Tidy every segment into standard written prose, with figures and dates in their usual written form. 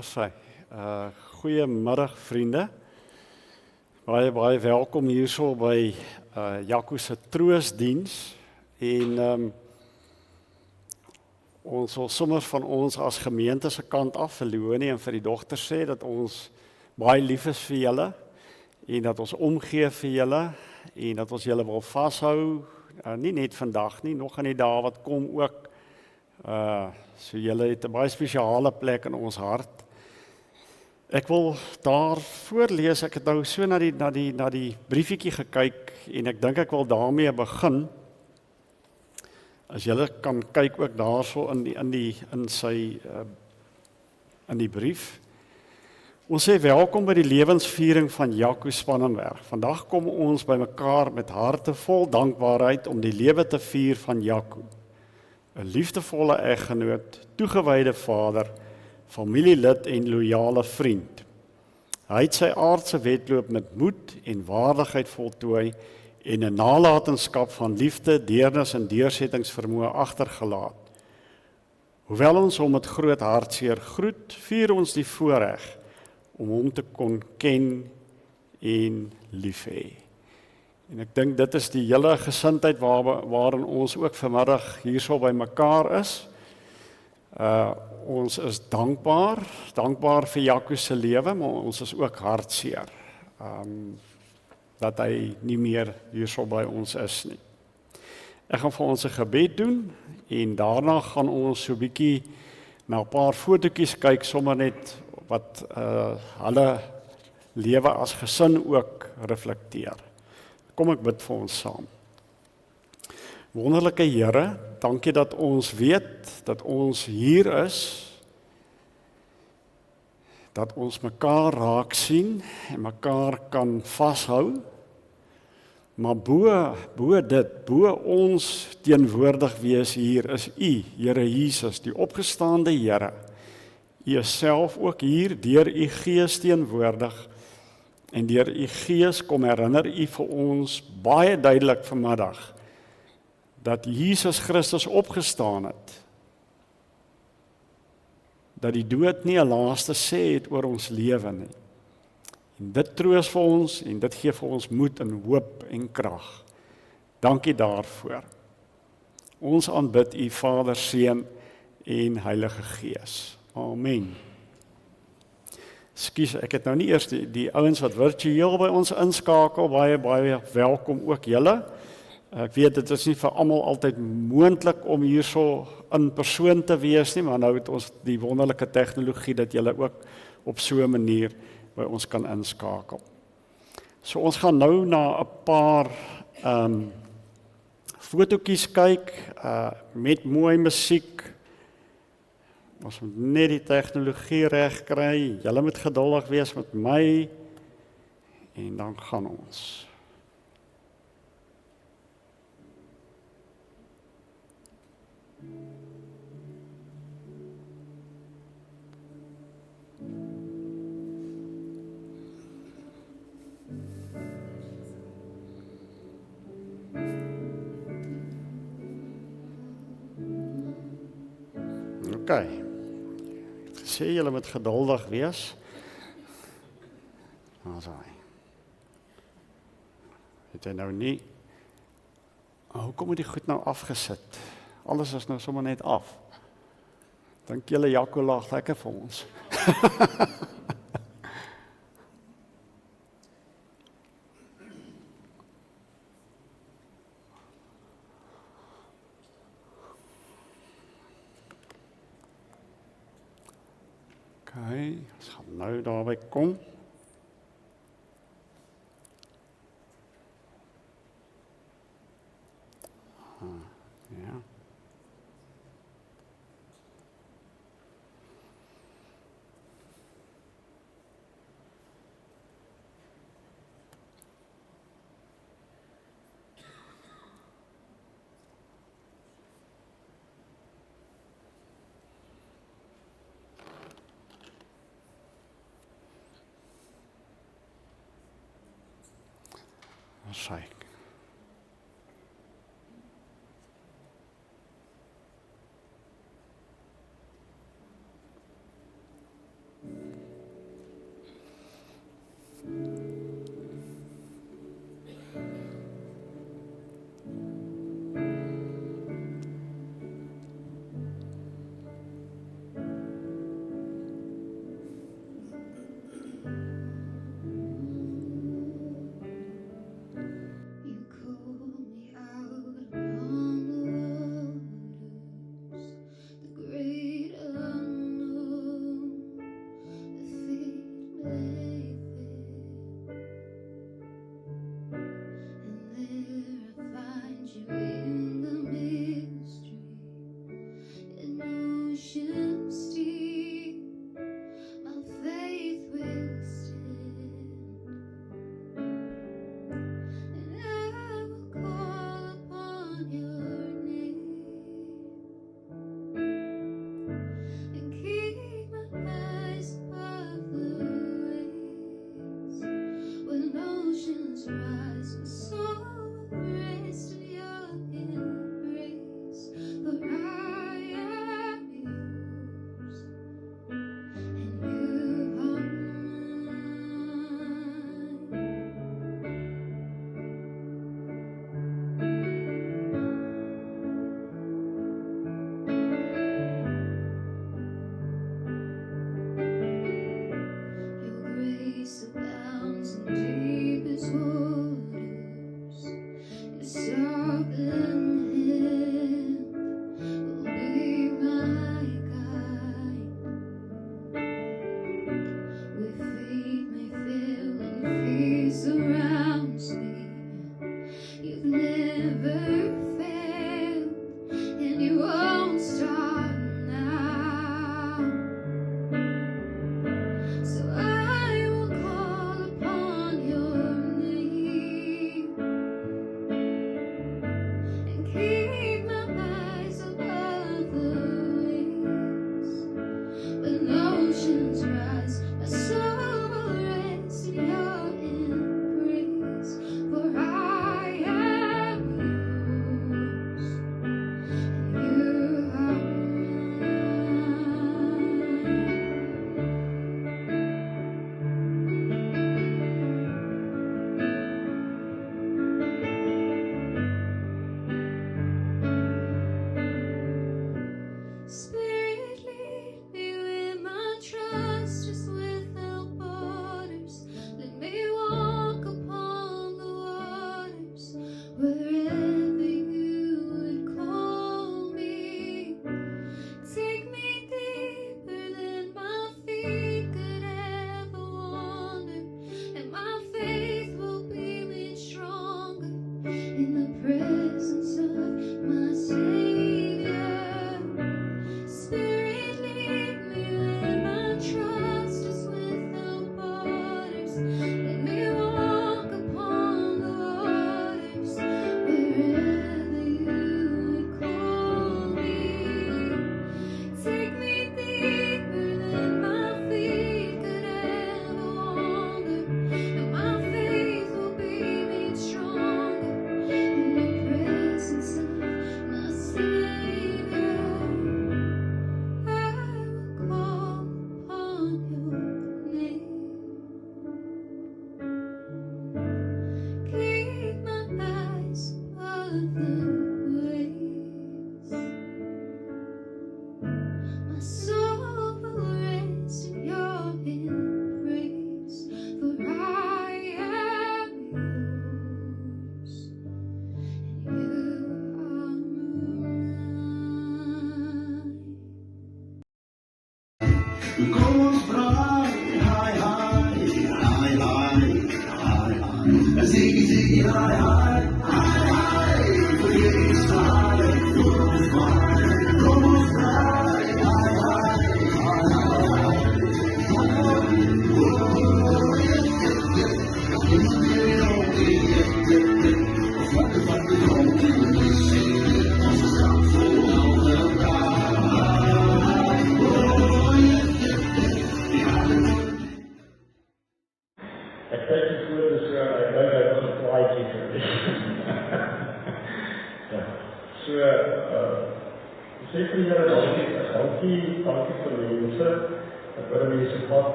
Sy. Goeiemiddag vriende. Baie welkom hierso by Jaco se troosdiens en ons wil sommer van ons as gemeente se kant af vir Leonie en vir die dogter sê dat ons baie lief is vir julle en dat ons omgee vir julle en dat ons julle wil vashou, nie net vandag nie, nog in die dae wat kom ook. So julle het 'n baie spesiale plek in ons hart. Ek wil daar voorlees, ek het nou so na die briefietjie gekyk en ek dink ek wil daarmee begin. As julle kan kyk ook daarso in die brief. Ons sê welkom by die lewensviering van Jaco Spannenberg. Vandag kom ons bymekaar met harte vol dankbaarheid om die lewe te vier van Jaco. 'n liefdevolle eggenoot, toegewyde vader, familielid en loyale vriend. Hy het sy aardse wedloop met moed en waardigheid voltooi en 'n nalatenskap van liefde, deernis en deursettingsvermoë agtergelaat. Hoewel ons hom met groot hartseer groet, vier ons die voorreg om hom te kon ken en lief hê. En ek dink dit is die hele gesindheid waarin ons ook vanmiddag hierso by mekaar is. Ons is dankbaar vir Jaco se lewe, maar ons is ook hartseer dat hy nie meer hierso by ons is nie. Ek gaan vir ons 'n gebed doen en daarna gaan ons so 'n bietjie na 'n paar fotootjies kyk, sommer net wat hulle lewe as gesin ook reflekteer. Kom ek bid vir ons saam. Wonderlike Here, dankie dat ons weet dat ons hier is, dat ons mekaar raak sien en mekaar kan vashou, maar bo ons teenwoordig wees hier is U, Here Jesus, die opgestaande Here. U is self ook hier deur U Gees teenwoordig en deur U Gees kom herinner U vir ons baie duidelik vanmiddag dat Jesus Christus opgestaan het, dat die dood nie 'n laaste sê het oor ons lewe nie. En dit troos vir ons en dit gee vir ons moed en hoop en krag. Dankie daarvoor. Ons aanbid U Vader, Seun en Heilige Gees. Amen. Skus, ek het nou nie eers die ouens wat virtueel by ons inskakel, baie welkom ook julle. Ek weet dit is nie vir almal altyd moontlik om hierso in persoon te wees nie, maar nou het ons die wonderlike tegnologie dat julle ook op so 'n manier by ons kan inskakel. So ons gaan nou na 'n paar fotootjies kyk met mooi musiek. Ons moet net die tegnologie reg kry. Julle moet geduldig wees met my en dan gaan ons. Okay. Sê julle moet geduldig wees. Asai. Het jy nou nie. Hoekom het die goed nou afgesit? Alles is nou sommer net af. Dink julle Jaco lag lekker vir ons. Okay, ons gaan nou daarby kom. Ja. Sy.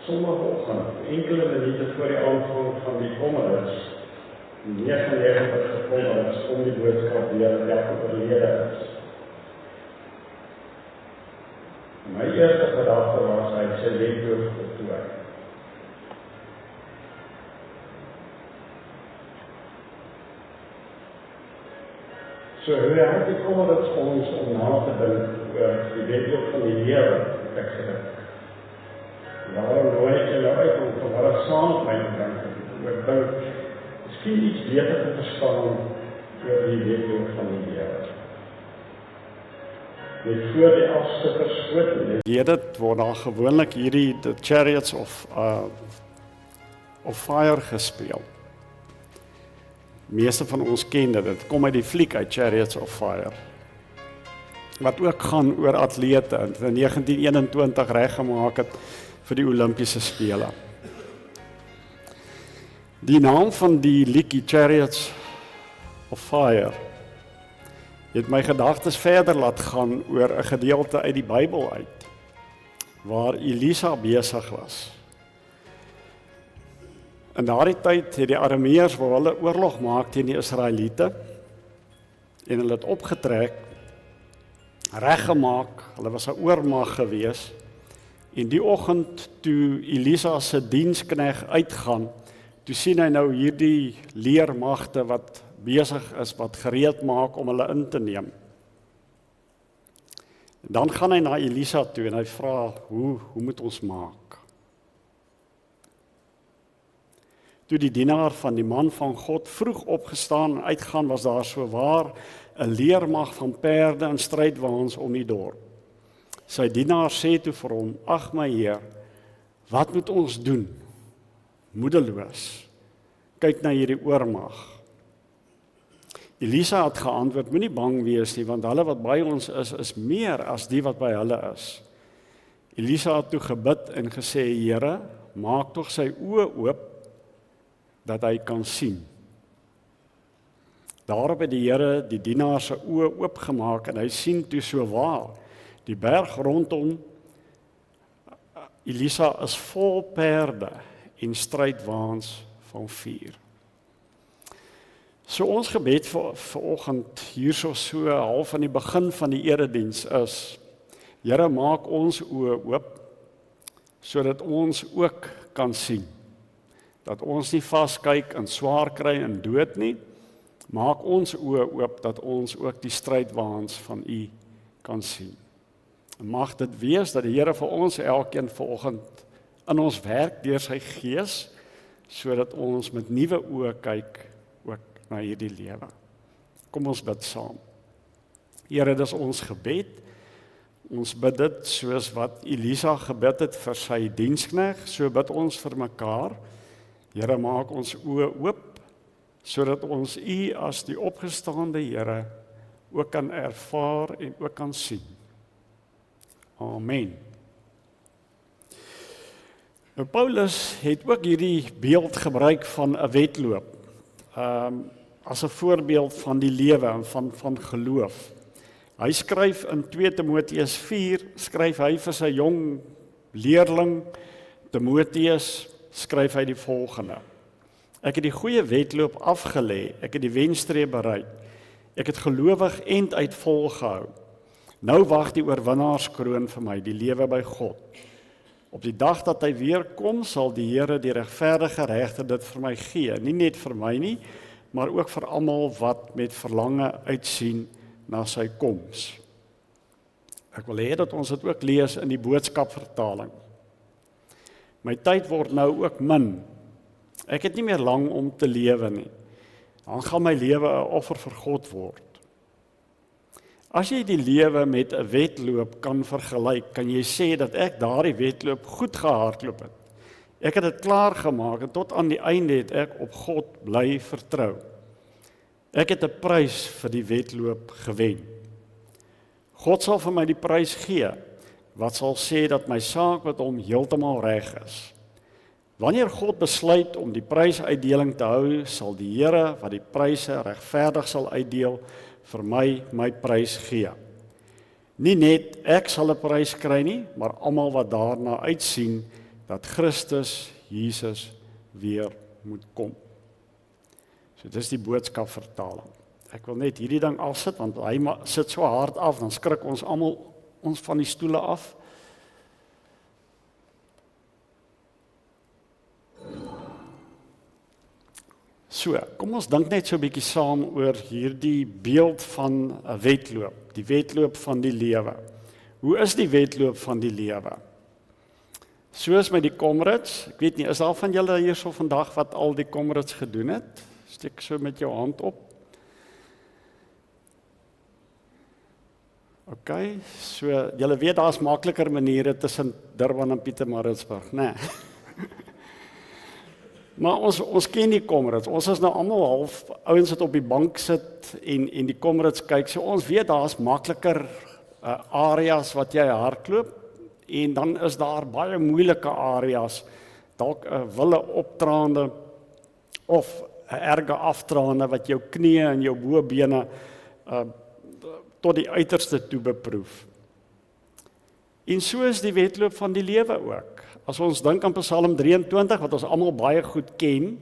Zondagochtend, enkele minuten voor die aanvang van die kommerits, 99 kommerits om die boodskap weer dat Jakob oorlede is. My eerste gedagte was hy sy leefdood voltooi. So hoe help die kommerits ons om na te dink oor die leefdood van die lewe, het ek gedink. Daarom nooi ek julle uit om vanmiddag saam met my te dink. Ek dink, miskien iets beter te verstaan oor die leefdood van die lewe. Net voor die afstikkers skoot. Dit word daar gewoonlik hierdie The Chariots of Fire gespeel. Meeste van ons ken dit kom uit die fliek uit Chariots of Fire. Wat ook gaan oor atlete in 1921 reggemaak het vir die Olimpiese Spele. Die naam van die liedjie Chariots of Fire het my gedagtes verder laat gaan oor 'n gedeelte uit die Bybel uit, waar Elisa besig was. In daardie tyd het die Arameërs wou hulle oorlog maak teen die Israeliete en hulle het opgetrek, reggemaak, hulle was 'n oormag gewees, En die oggend toe Elisa se dienskneg uitgaan, toe sien hy nou hierdie leermagte wat besig is, wat gereed maak om hulle in te neem. Dan gaan hy na Elisa toe en hy vra, hoe moet ons maak? Toe die dienaar van die man van God vroeg opgestaan en uitgaan, was daar sowaar 'n leermag van perde en strydwaans om die dorp. Sy dienaar sê toe vir hom, ag my Heer, wat moet ons doen? Moedeloos. Kyk na hierdie oormag. Elisa het geantwoord, moenie bang wees nie, want hulle wat by ons is meer as die wat by hulle is. Elisa het toe gebid en gesê, Here, maak tog sy oë oop, dat hy kan sien. Daarop het die Here die dienaar se oë oopgemaak en hy sien toe sowaar die berg rondom Elisa is vol perde en strydwaans van vuur. So ons gebed vir oggend hierso so half aan die begin van die erediens is, Here, maak ons oë oop sodat ons ook kan sien. Dat ons nie vaskyk en swaar kry en dood nie, maak ons oë oop dat ons ook die strydwaans van U kan sien. En mag dit wees dat die Here vir ons elkeen vanoggend in ons werk deur sy Gees, sodat ons met nuwe oë kyk ook na hierdie lewe. Kom ons bid saam. Here, dis ons gebed. Ons bid dit soos wat Elisa gebid het vir sy dienskneg, so bid ons vir mekaar. Here, maak ons oë oop, sodat ons U as die opgestaande Here ook kan ervaar en ook kan sien. Amen. Nou, Paulus het ook hierdie beeld gebruik van 'n wedloop, as 'n voorbeeld van die lewe en van geloof. Hy skryf in 2 Timoteus 4, skryf hy vir sy jong leerling Timoteus, skryf hy die volgende. Ek het die goeie wedloop afgelê, ek het die wenstreep bereik, ek het gelowig end uit volgehou. Nou wag die oorwinnaarskroon vir my, die lewe by God. Op die dag dat hy weer kom, sal die Here die regverdige regter dit vir my gee, nie net vir my nie, maar ook vir almal wat met verlange uitsien na sy koms. Ek wil hê dat ons dit ook lees in die boodskapvertaling. My tyd word nou ook min. Ek het nie meer lang om te lewe nie. Dan gaan my lewe 'n offer vir God word. As jy die lewe met 'n wedloop kan vergelyk, kan jy sê dat ek daardie wedloop goed gehardloop het. Ek het dit klaar gemaak en tot aan die einde het ek op God bly vertrou. Ek het 'n prys vir die wedloop gewen. God sal vir my die prys gee, wat sal sê dat my saak met hom heeltemal reg is. Wanneer God besluit om die prysuitdeling te hou, sal die Here wat die pryse regverdig sal uitdeel, vir my prys gee. Nie net ek sal 'n prys kry nie, maar almal wat daarna uitsien dat Christus Jesus weer moet kom. So dis die boodskapvertaling. Ek wil net hierdie ding afsit, want hy sit so hard af, dan skrik ons almal ons van die stoele af. So, kom ons dink net so 'n bietjie saam oor hierdie beeld van 'n wedloop, die wedloop van die lewe. Hoe is die wedloop van die lewe? Soos met die Comrades, ek weet nie, is daar van julle hierso vandag wat al die Comrades gedoen het? Steek so met jou hand op. OK, so julle weet daar's makliker maniere tussen Durban en Pietermaritzburg, né? Maar ons ken die Comrades. Ons is nou almal half ouens wat op die bank sit en die Comrades kyk. So ons weet daar's makliker areas wat jy hardloop en dan is daar baie moeilike areas, dalk 'n wille optraande of 'n erge aftraande wat jou knieë en jou bobene tot die uiterste toe beproef. En so is die wedloop van die lewe ook. As ons dink aan Psalm 23 wat ons almal baie goed ken,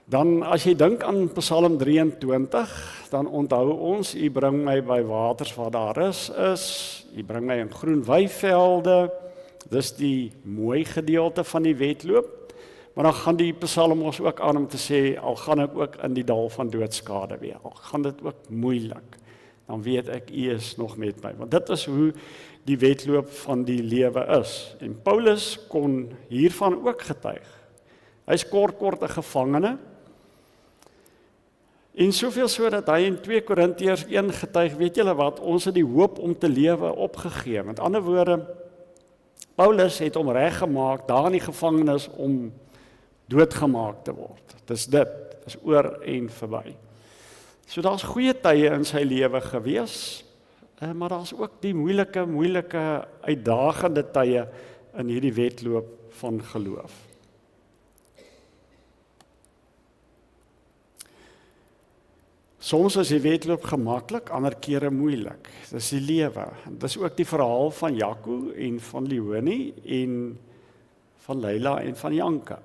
dan as jy dink aan Psalm 23, dan onthou ons, U bring my by waters waar daar is, U bring my in groen weivelde, dis die mooi gedeelte van die wedloop, maar dan gaan die Psalm ons ook aan om te sê, al gaan ek ook in die dal van doodskade weer, al gaan dit ook moeilik, dan weet ek, U is nog met my, want dit is hoe die wedloop van die lewe is, en Paulus kon hiervan ook getuig. Hy is kort 'n gevangene, en soveel so dat hy in 2 Korintiërs 1 getuig, weet julle wat, ons het die hoop om te lewe opgegee. Met ander woorde, Paulus het hom reggemaak daar in die gevangenis om doodgemaak te word. Dis oor en verby. So daar's goeie tye in sy lewe gewees, maar daar's ook die moeilike, uitdagende tye in hierdie wedloop van geloof. Soms is die wedloop gemaklik, ander kere moeilik. Dis die lewe. Dis ook die verhaal van Jaco en van Leonie en van Leila en van Janka.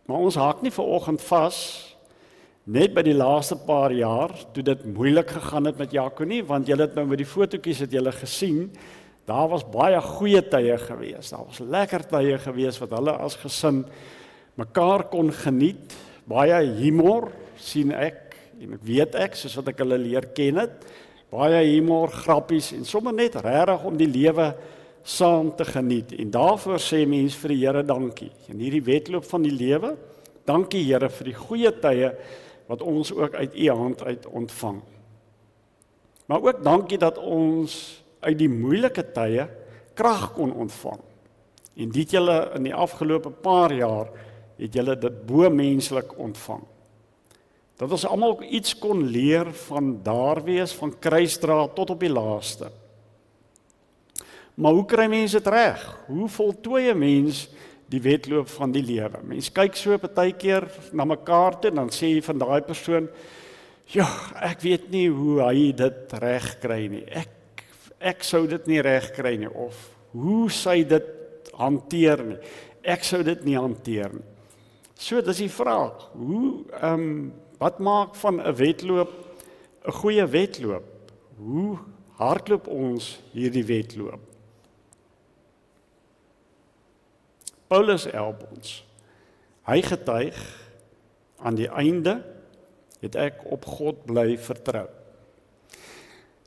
Maar ons haak nie vanoggend vas net by die laaste paar jaar toe dit moeilik gegaan het met Jaco nie, want julle het nou met die fotootjies het julle gesien, daar was baie goeie tye gewees. Daar was lekker tye gewees wat hulle as gesin mekaar kon geniet, baie humor sien ek, en ek weet soos wat ek hulle leer ken het, baie humor, grappies, en sommer net regtig om die lewe saam te geniet, en daarvoor sê mens vir die Here dankie, en hierdie wedloop van die lewe, dankie Here vir die goeie tye, wat ons ook uit U hand uit ontvang. Maar ook dankie dat ons uit die moeilike tye krag kon ontvang, en dit julle in die afgelope paar jaar, het julle dit bo-menslik ontvang. Dat ons almal iets kon leer van daar wees, van kruisdra tot op die laaste. Maar hoe kry mense dit reg? Hoe voltooi 'n mens die wedloop van die lewe? Mens kyk so partykeer na mekaar toe, dan sê jy van daai persoon, ja, ek weet nie hoe hy dit reg kry nie. Ek sou dit nie reg kry nie, of hoe sy dit hanteer nie. Ek sou dit nie hanteer nie. So, dis die vraag, wat maak van 'n wedloop 'n goeie wedloop? Hoe hardloop ons hierdie wedloop? Paulus help ons. Hy getuig, aan die einde het ek op God bly vertrou.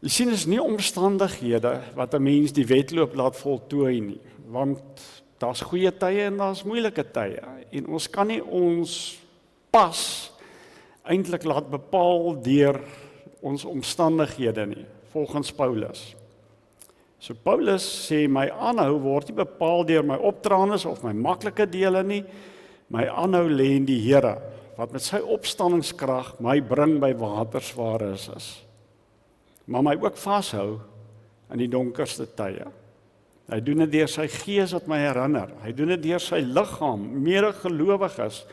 Jy sien, is nie omstandighede wat 'n mens die wedloop laat voltooi nie, want daar's goeie tye en daar's moeilike tye, en ons kan nie ons pas eintlik laat bepaal deur ons omstandighede nie, volgens Paulus. So Paulus sê, my aanhou word nie bepaal deur my optraandes of my maklike dele nie, my aanhou lê in die Here, wat met sy opstandingskrag my bring by waters waar is, maar my ook vashou in die donkerste tye. Hy doen dit deur sy gees wat my herinner, hy doen dit deur sy liggaam, medegelowiges,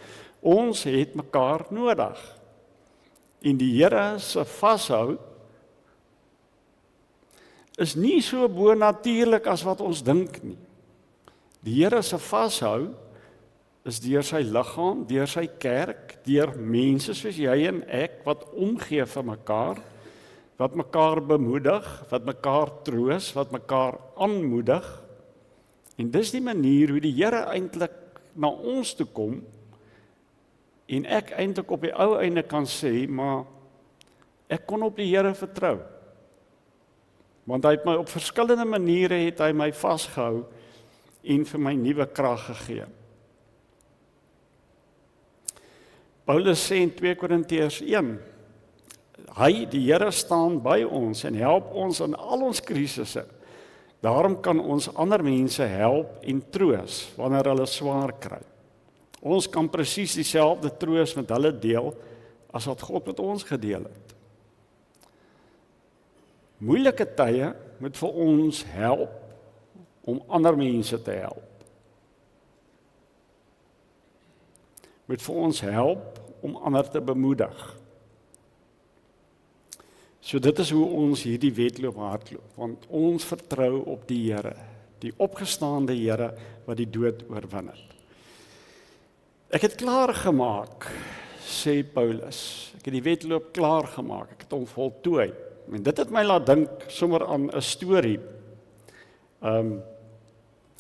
ons het mekaar nodig. En die Here se vashou is nie so bonatuurlik as wat ons dink nie. Die Here se vashou is deur sy liggaam, deur sy kerk, deur mense soos jy en ek, wat omgee vir mekaar, wat mekaar bemoedig, wat mekaar troos, wat mekaar aanmoedig. En dis die manier hoe die Here eintlik na ons toe kom, en ek eintlik op die ou einde kan sê, maar ek kon op die Here vertrou. Want hy het my op verskillende maniere het hy my vasgehou en vir my nuwe krag gegee. Paulus sê in 2 Korintiërs 1, hy, die Here, staan by ons en help ons in al ons krisisse. Daarom kan ons ander mense help en troos wanneer hulle swaar kry. Ons kan presies dieselfde troos met hulle deel as wat God met ons gedeel het. Moeilike tye moet vir ons help om ander mense te help. Moet vir ons help om ander te bemoedig. So dit is hoe ons hierdie wedloop hardloop, want ons vertrou op die Here, die opgestaande Here wat die dood oorwin het. Ek het klaar gemaak, sê Paulus. Ek het die wedloop klaar gemaak, ek het hom voltooi. En dit het my laat dink sommer aan 'n storie.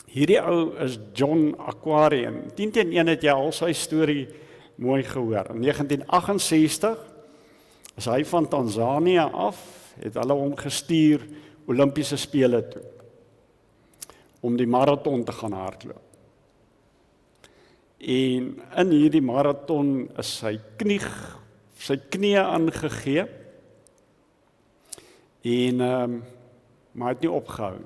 Hierdie ou is John Aquarian. 10-1 het jy al sy storie mooi gehoor. In 1968 is hy van Tanzanië af, het hulle hom gestuur Olimpiese spele toe, om die marathon te gaan hardloop. En in hierdie marathon is sy knie aangegee, en maar hy het nie opgehou.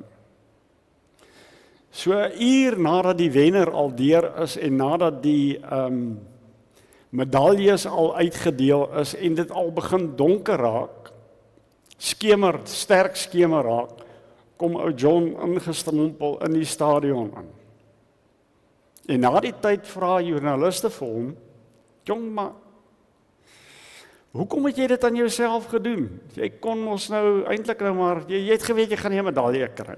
So 'n uur nadat die wenner al deur is en nadat die medaljes al uitgedeel is en dit al begin donker raak, sterk skemer raak, kom ou John ingestrompel in die stadion aan. En na die tyd vra joernaliste vir hom, "Jong, maar hoekom het jy dit aan jouself gedoen? Jy kon ons nou eintlik nou maar, jy het geweet jy gaan nie 'n medalje kry.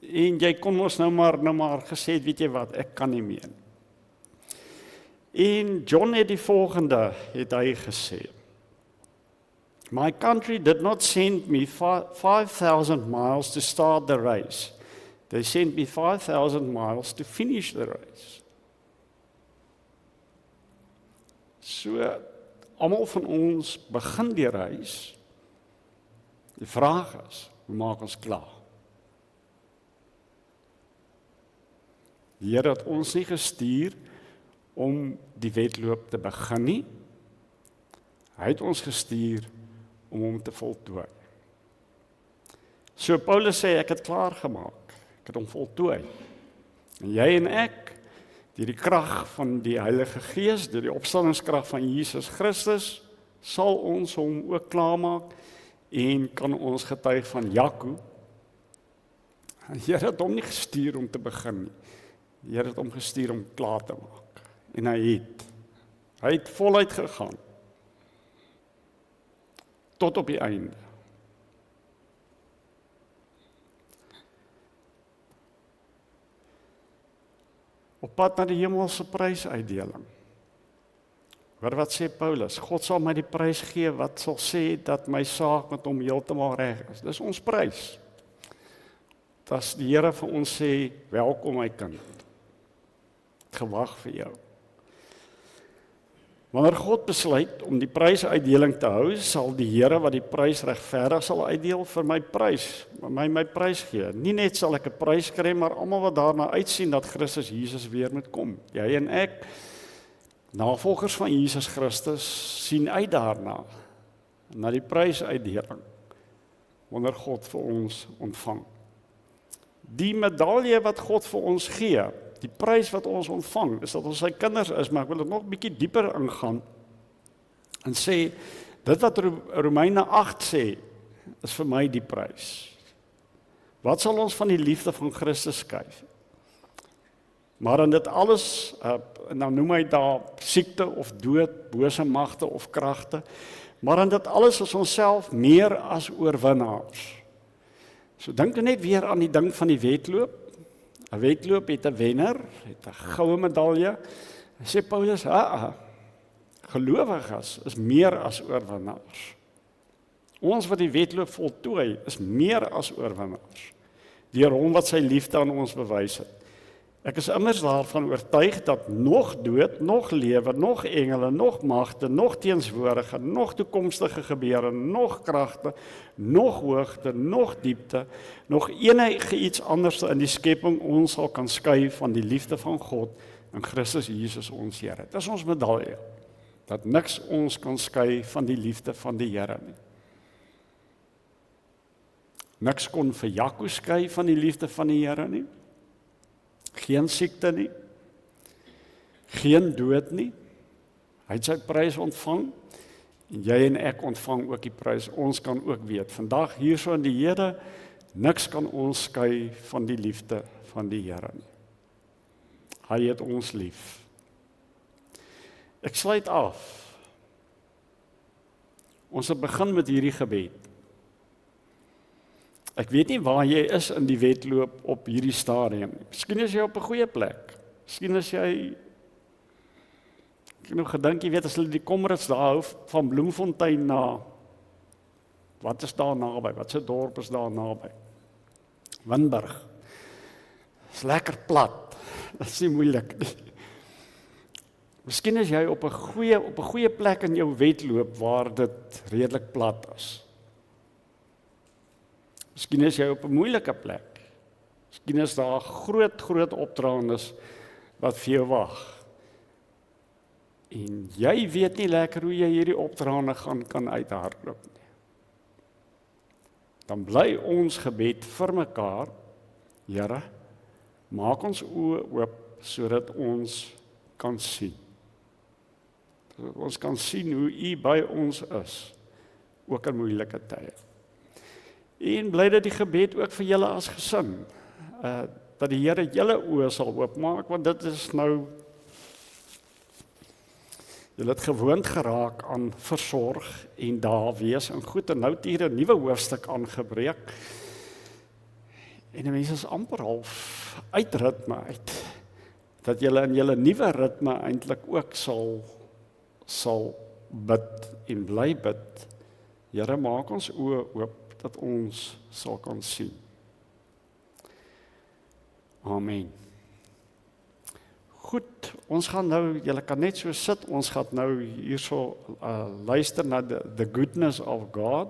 En jy kon ons nou maar gesê, weet jy wat, ek kan nie meer." En John het die volgende, het hy gesê, "My country did not send me 5,000 miles to start the race. They sent me 5,000 miles to finish the race." So, almal van ons begin die reis. Die vraag is, hoe maak ons klaar? Die Here het ons nie gestuur om die wedloop te begin nie. Hy het ons gestuur om hom te voltooi. So Paulus sê, ek het klaar gemaak, ek het hom voltooi. En jy en ek, deur die krag van die Heilige Gees, deur die opstandingskrag van Jesus Christus, sal ons hom ook klaarmaak en kan ons getuig van Jaco. Die Here het hom nie gestuur om te begin nie. Die Here het hom gestuur om klaar te maak. En hy het voluit gegaan. Tot op die einde. Op pad na die hemelse prysuitdeling. Hoor wat sê Paulus, God sal my die prys gee wat sal sê dat my saak met hom heeltemal reg is. Dis ons prys. As die Here vir ons sê, welkom my kind. Gewag vir jou. Wanneer God besluit om die prysuitdeling te hou, sal die Here wat die prys regverdig sal uitdeel vir my prys gee. Nie net sal ek 'n prys kry, maar almal wat daarna uitsien dat Christus Jesus weer moet kom. Jy en ek, navolgers van Jesus Christus, sien uit daarna, na die prysuitdeling, wanneer God vir ons ontvang. Die medalje wat God vir ons gee, die prys wat ons ontvang, is dat ons sy kinders is, maar ek wil dit nog 'n bietjie dieper ingaan en sê, dit wat Romeine 8 sê, is vir my die prys. Wat sal ons van die liefde van Christus skei? Maar in dit alles, nou noem hy daar siekte of dood, bose magte of kragte, maar in dit alles is ons self meer as oorwinnaars. So dink net weer aan die ding van die wedloop. 'n Wedloop het 'n wenner, het 'n goue medalje. Hy sê Paulus, gelowiges is meer as oorwinnaars. Ons wat die wedloop voltooi, is meer as oorwinnaars, deur hom wat sy liefde aan ons bewys het. Ek is immers daarvan oortuig dat nog dood, nog lewe, nog engele, nog magte, nog teenswoordige, nog toekomstige gebeure, nog kragte, nog hoogte, nog diepte, nog enige iets anders in die skepping ons sal kan skei van die liefde van God in Christus Jesus ons Here. Dit is ons medalje, dat niks ons kan skei van die liefde van die Here nie. Niks kon vir Jaco skei van die liefde van die Here nie. Geen siekte nie, geen dood nie. Hy het sy prys ontvang, en jy en ek ontvang ook die prys. Ons kan ook weet, vandag hierso in die Here, niks kan ons skei van die liefde van die Here nie. Hy het ons lief. Ek sluit af. Ons het begin met hierdie gebed. Ek weet nie waar jy is in die wedloop op hierdie stadium. Miskien is jy op 'n goeie plek. Miskien is jy, ek het nou gedink, jy weet, as hulle die Comrades daar hou van Bloemfontein na, wat is daar naby? Wat se dorp is daar naby? Winburg. Is lekker plat. Dit is nie moeilik nie. Miskien is jy op 'n goeie plek in jou wedloop waar dit redelik plat is. Miskien is jy op 'n moeilike plek. Miskien is daar groot opdraandes wat vir jou wag. En jy weet nie lekker hoe jy hierdie opdraande kan uithardloop nie. Dan bly ons gebed vir mekaar, Here, maak ons oë oop sodat ons kan sien. Sodat ons kan sien hoe U by ons is, ook in moeilike tye. En bly dit die gebed ook vir julle as gesin, dat die Here julle oë sal oopmaak, want dit is nou, julle het gewoond geraak aan versorg en daar wees en goed, en nou het hier 'n nuwe hoofstuk aangebreek. En die mense is amper half uit ritme uit, dat julle in julle nuwe ritme eintlik ook sal bid en bly bid. Here, maak ons oë oop, dat ons sal kan sien. Amen. Goed, ons gaan nou, julle kan net so sit, ons gaan nou hierso luister na the Goodness of God.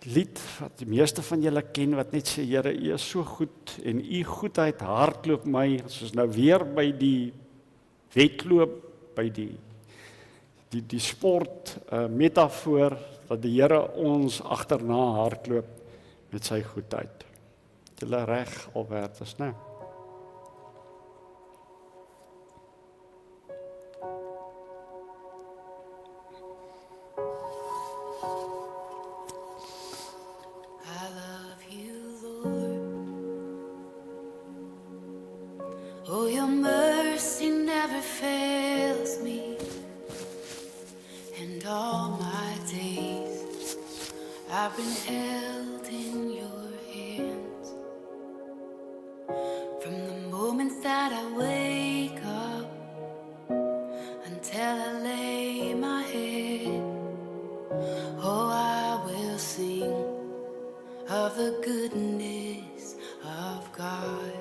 Lied wat die meeste van julle ken, wat net sê, Here, U is so goed, en U goedheid hardloop my, soos nou weer by die wedloop, by die sport metafoor, dat die Here ons agterna hardloop met sy goedheid. Julle reg, Albertus, né? Oh, your mercy never fails me, and all my days I've been held in your hands. From the moment that I wake up until I lay my head, oh, I will sing of the goodness of God.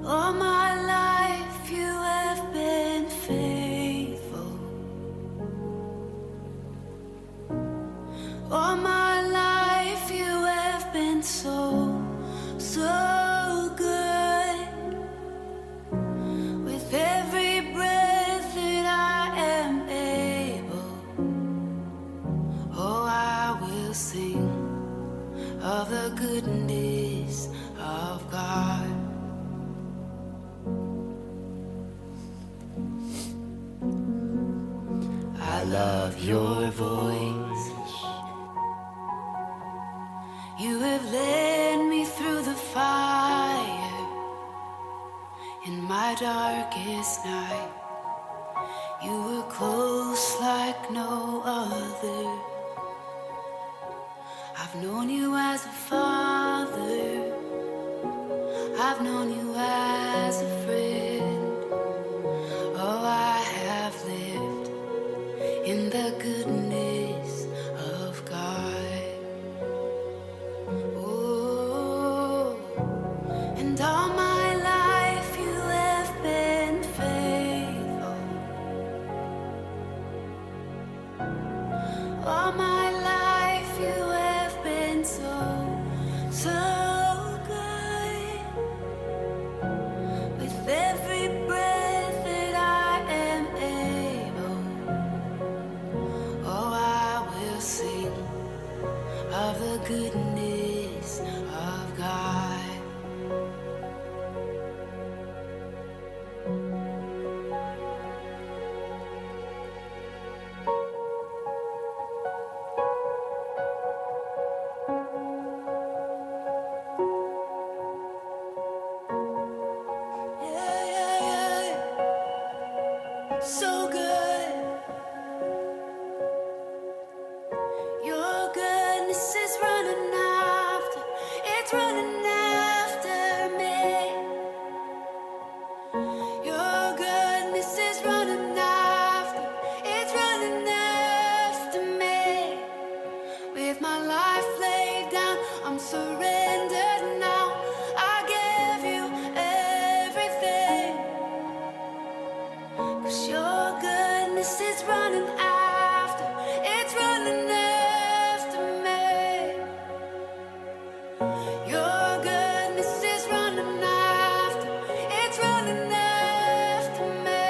All my life you have been faithful. All my life you have been so good. With every breath that I am able, oh, I will sing of the goodness of God. I love your voice. You have led me through the fire in my darkest night. You were close like no other. I've known you as a father. I've known you as a friend. Oh, I have lived in the goodness of God. Oh, and all my life you have been faithful. All my life you have been so good. With every breath that I am able, oh, I will sing of the goodness of God. Yeah, yeah, yeah. So good. Your goodness is running after, it's running after me. Your goodness is running after, it's running after me. surrendered now. I give you everything. 'Cause your goodness is running after, it's running after me. Your goodness is running after, it's running after me.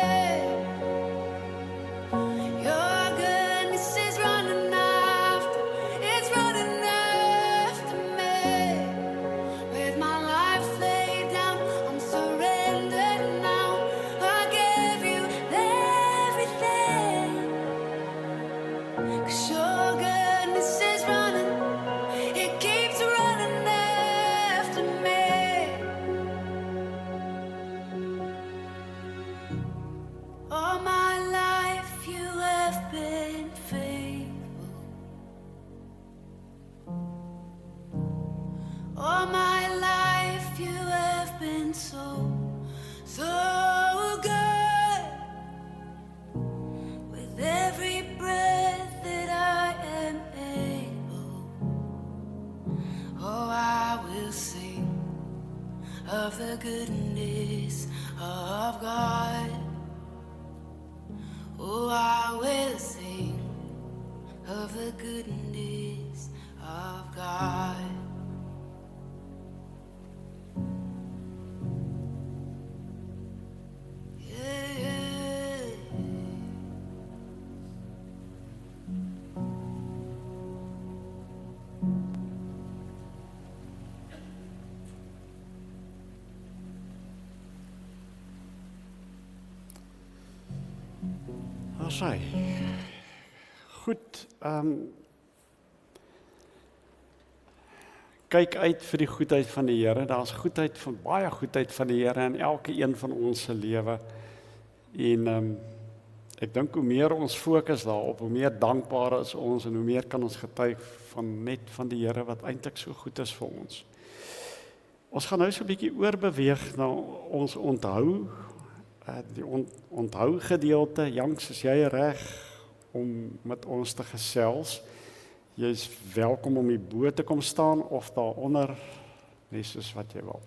Your goodness is running after, it's running after me. With my life laid down, I'm surrendered now. I give you everything. 'Cause your goodness is running, it keeps running after me. All my life you have been faithful. All my life you have been so, so good. With every breath that I am able, oh, I will sing of the goodness of God. Oh, I will sing of the goodness of God. Yeah, yeah. Daar sy. Goed, kyk uit vir die goedheid van die Here. Daar's goedheid van baie goedheid van die Here in elke een van ons se lewe. En ek dink hoe meer ons fokus daarop, hoe meer dankbaar is ons en hoe meer kan ons getuig van die Here wat eintlik so goed is vir ons. Ons gaan nou so 'n bietjie oorbeweeg na ons onthou. Die onthou gedeelte. Janks, is jy reg om met ons te gesels? Jy is welkom om die bo te kom staan of daaronder, net soos wat jy wil.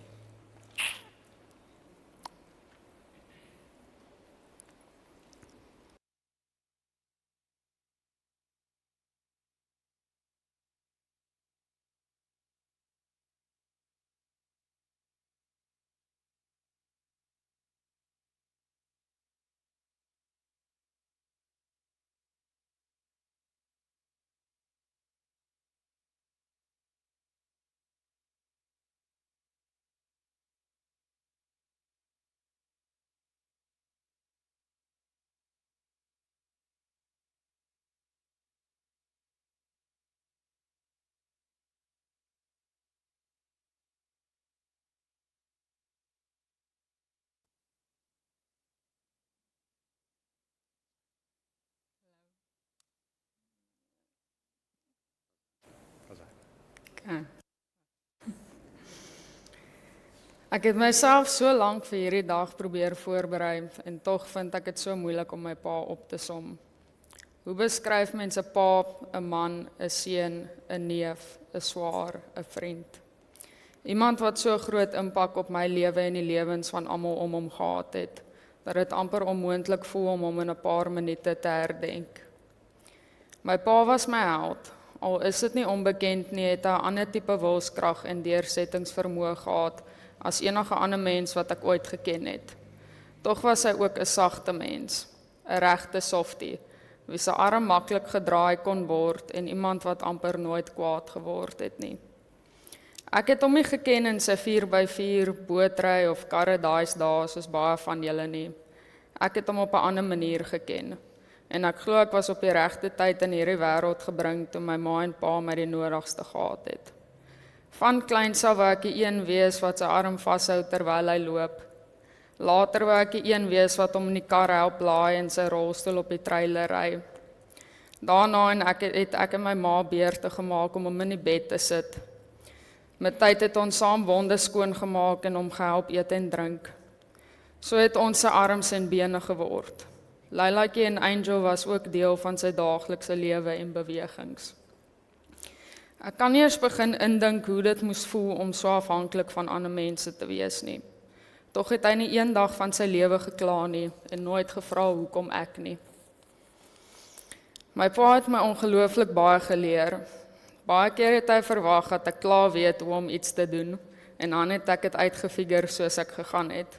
Ek het myself so lank vir hierdie dag probeer voorberei en tog vind ek dit so moeilik om my pa op te som. Hoe beskryf mense 'n pa, 'n man, 'n seun, 'n neef, 'n swaar, 'n vriend? Iemand wat so groot impak op my lewe en die lewens van almal om hom gehad het, dat dit amper onmoontlik voel om hom in 'n paar minute te herdenk. My pa was my held. Al is dit nie onbekend nie, het hy 'n ander tipe wilskrag en deursettingsvermoë gehad as enige ander mens wat ek ooit geken het. Tog was hy ook 'n sagte mens, 'n regte softie, wie se arm maklik gedraai kon word en iemand wat amper nooit kwaad geword het nie. Ek het hom nie geken in sy 4x4 bootry of karre daai dae soos baie van julle nie. Ek het hom op 'n ander manier geken. En ek glo ek was op die regte tyd in hierdie wêreld gebring toe my ma en pa my die nodigste gehad het. Van kleins af wou ek die een wees wat sy arm vashou terwyl hy loop. Later wou ek die een wees wat hom in die kar help laai en sy rolstoel op die trailer ry. Daarna het ek en my ma beurte gemaak om hom in die bed te sit. Met tyd het ons saam wonde skoon gemaak en hom gehelp eet en drink. So het ons sy arms en bene geword. Leilaatjie en Angel was ook deel van sy daaglikse lewe en bewegings. Ek kan nie eens begin indink hoe dit moes voel om so afhanklik van ander mense te wees nie. Tog het hy nie een dag van sy lewe gekla nie en nooit gevra hoekom ek nie. My pa het my ongelooflik baie geleer. Baie keer het hy verwag dat ek klaar weet hoe om iets te doen en dan het ek dit uitgefigure soos ek gegaan het.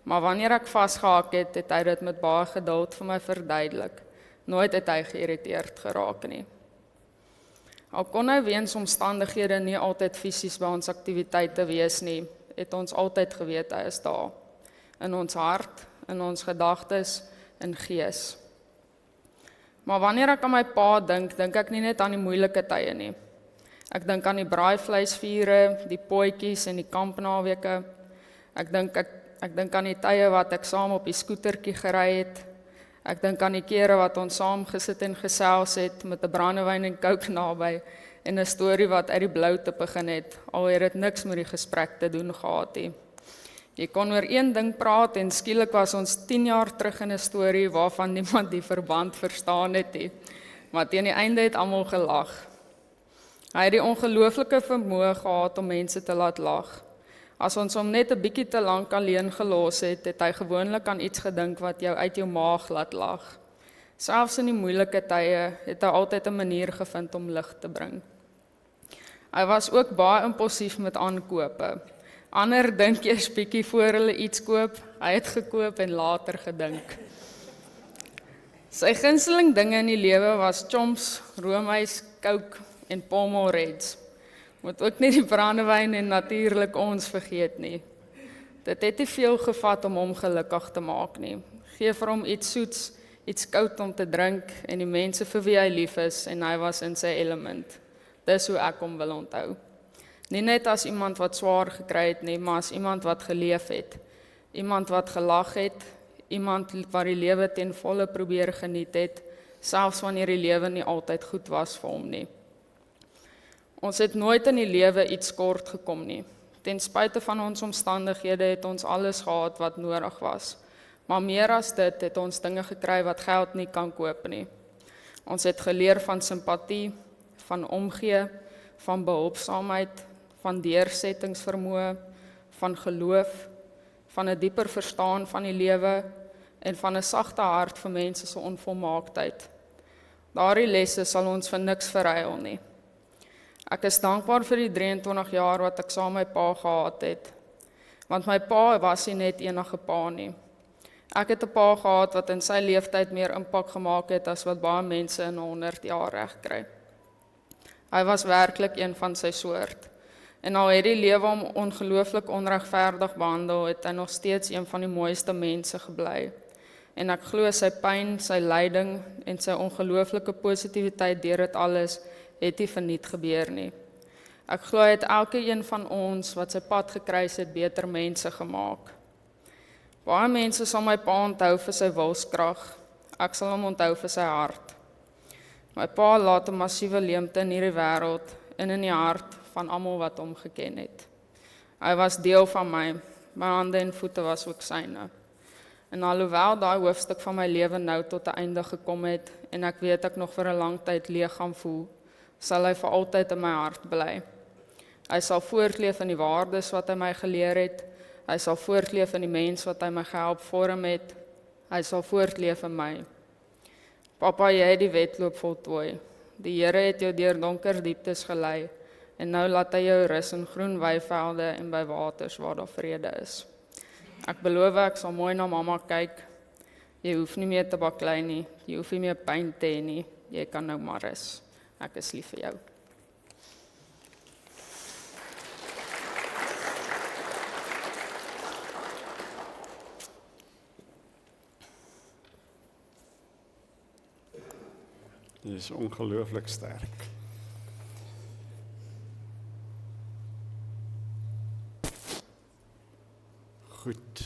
Maar wanneer ek vasgehak het, het hy dit met baie geduld vir my verduidelik. Nooit het hy geïrriteerd geraak nie. Al kon hy weens omstandighede nie altyd fisies by ons aktiwiteite wees nie, het ons altyd geweet hy is daar. In ons hart, in ons gedagtes, in gees. Maar wanneer ek aan my pa dink ek nie net aan die moeilike tye nie. Ek dink aan die braaivleisvure, die potjies en die kampnaweke. Ek dink aan die tye wat ek saam op die skootertjie gery het. Ek dink aan die kere wat ons saam gesit en gesels het met 'n brandewyn en coke naby en 'n storie wat uit die blou te begin het, al het dit niks met die gesprek te doen gehad nie. Jy kon oor een ding praat en skielik was ons 10 jaar terug in 'n storie waarvan niemand die verband verstaan het nie. Maar teen die einde het almal gelag. Hy het die ongelooflike vermoë gehad om mense te laat lag. As ons hom net 'n bietjie te lank alleen gelos het, het hy gewoonlik aan iets gedink wat jou uit jou maag laat lag. Selfs in die moeilike tye het hy altyd 'n manier gevind om lig te bring. Hy was ook baie impulsief met aankope. Ander dink eers bietjie voor hulle iets koop, hy het gekoop en later gedink. Sy gunsteling dinge in die lewe was chomps, roomys, coke en Pall Mall Reds. Moet ook nie die brandewyn en natuurlik ons vergeet nie. Dit het nie veel gevat om hom gelukkig te maak nie. Geef vir hom iets soets, iets koud om te drink en die mense vir wie hy lief is en hy was in sy element. Dis hoe ek hom wil onthou. Nie net as iemand wat swaar gekry het nie, maar as iemand wat geleef het. Iemand wat gelag het, iemand wat die lewe ten volle probeer geniet het, selfs wanneer die lewe nie altyd goed was vir hom nie. Ons het nooit in die lewe iets kort gekom nie. Ten spyte van ons omstandighede het ons alles gehad wat nodig was. Maar meer as dit het ons dinge gekry wat geld nie kan koop nie. Ons het geleer van simpatie, van omgee, van behulpsaamheid, van deursettingsvermoë, van geloof, van 'n dieper verstaan van die lewe en van 'n sagte hart vir mense se onvolmaaktheid. Daardie lesse sal ons vir niks verruil nie. Ek is dankbaar vir die 23 jaar wat ek saam met my pa gehad het, want my pa was nie net enige pa nie. Ek het 'n pa gehad wat in sy leeftyd meer impak gemaak het as wat baie mense in 100 jaar reg kry. Hy was werklik een van sy soort. En al het die lewe hom ongelooflik onregverdig behandel, het hy nog steeds een van die mooiste mense gebly. En ek glo sy pyn, sy lyding en sy ongelooflike positiwiteit deur dit alles het nie verniet gebeur nie. Ek glo hy het elke een van ons wat sy pad gekruis het beter mense gemaak. Baie mense sal my pa onthou vir sy wilskrag. Ek sal hom onthou vir sy hart. My pa laat 'n massiewe leemte in hierdie wêreld en in die hart van almal wat hom geken het. Hy was deel van my hande en voete was ook syne. En alhoewel daai hoofstuk van my lewe nou tot 'n einde gekom het en ek weet ek nog vir 'n lang tyd leeg gaan voel, sal hy vir altyd in my hart bly. Hy sal voortleef in die waardes wat hy my geleer het. Hy sal voortleef in die mens wat hy my gehelp vorm het. Hy sal voortleef in my. Papa, jy het die wedloop voltooi. Die Here het jou deur donker dieptes gelei en nou laat hy jou rus in groen weivelde en by waters waar daar vrede is. Ek beloof ek sal mooi na mamma kyk. Jy hoef nie meer te baklei nie. Jy hoef nie meer pyn te hê nie. Jy kan nou maar rus. Ek is lief vir jou. Dit is ongelooflik sterk. Goed.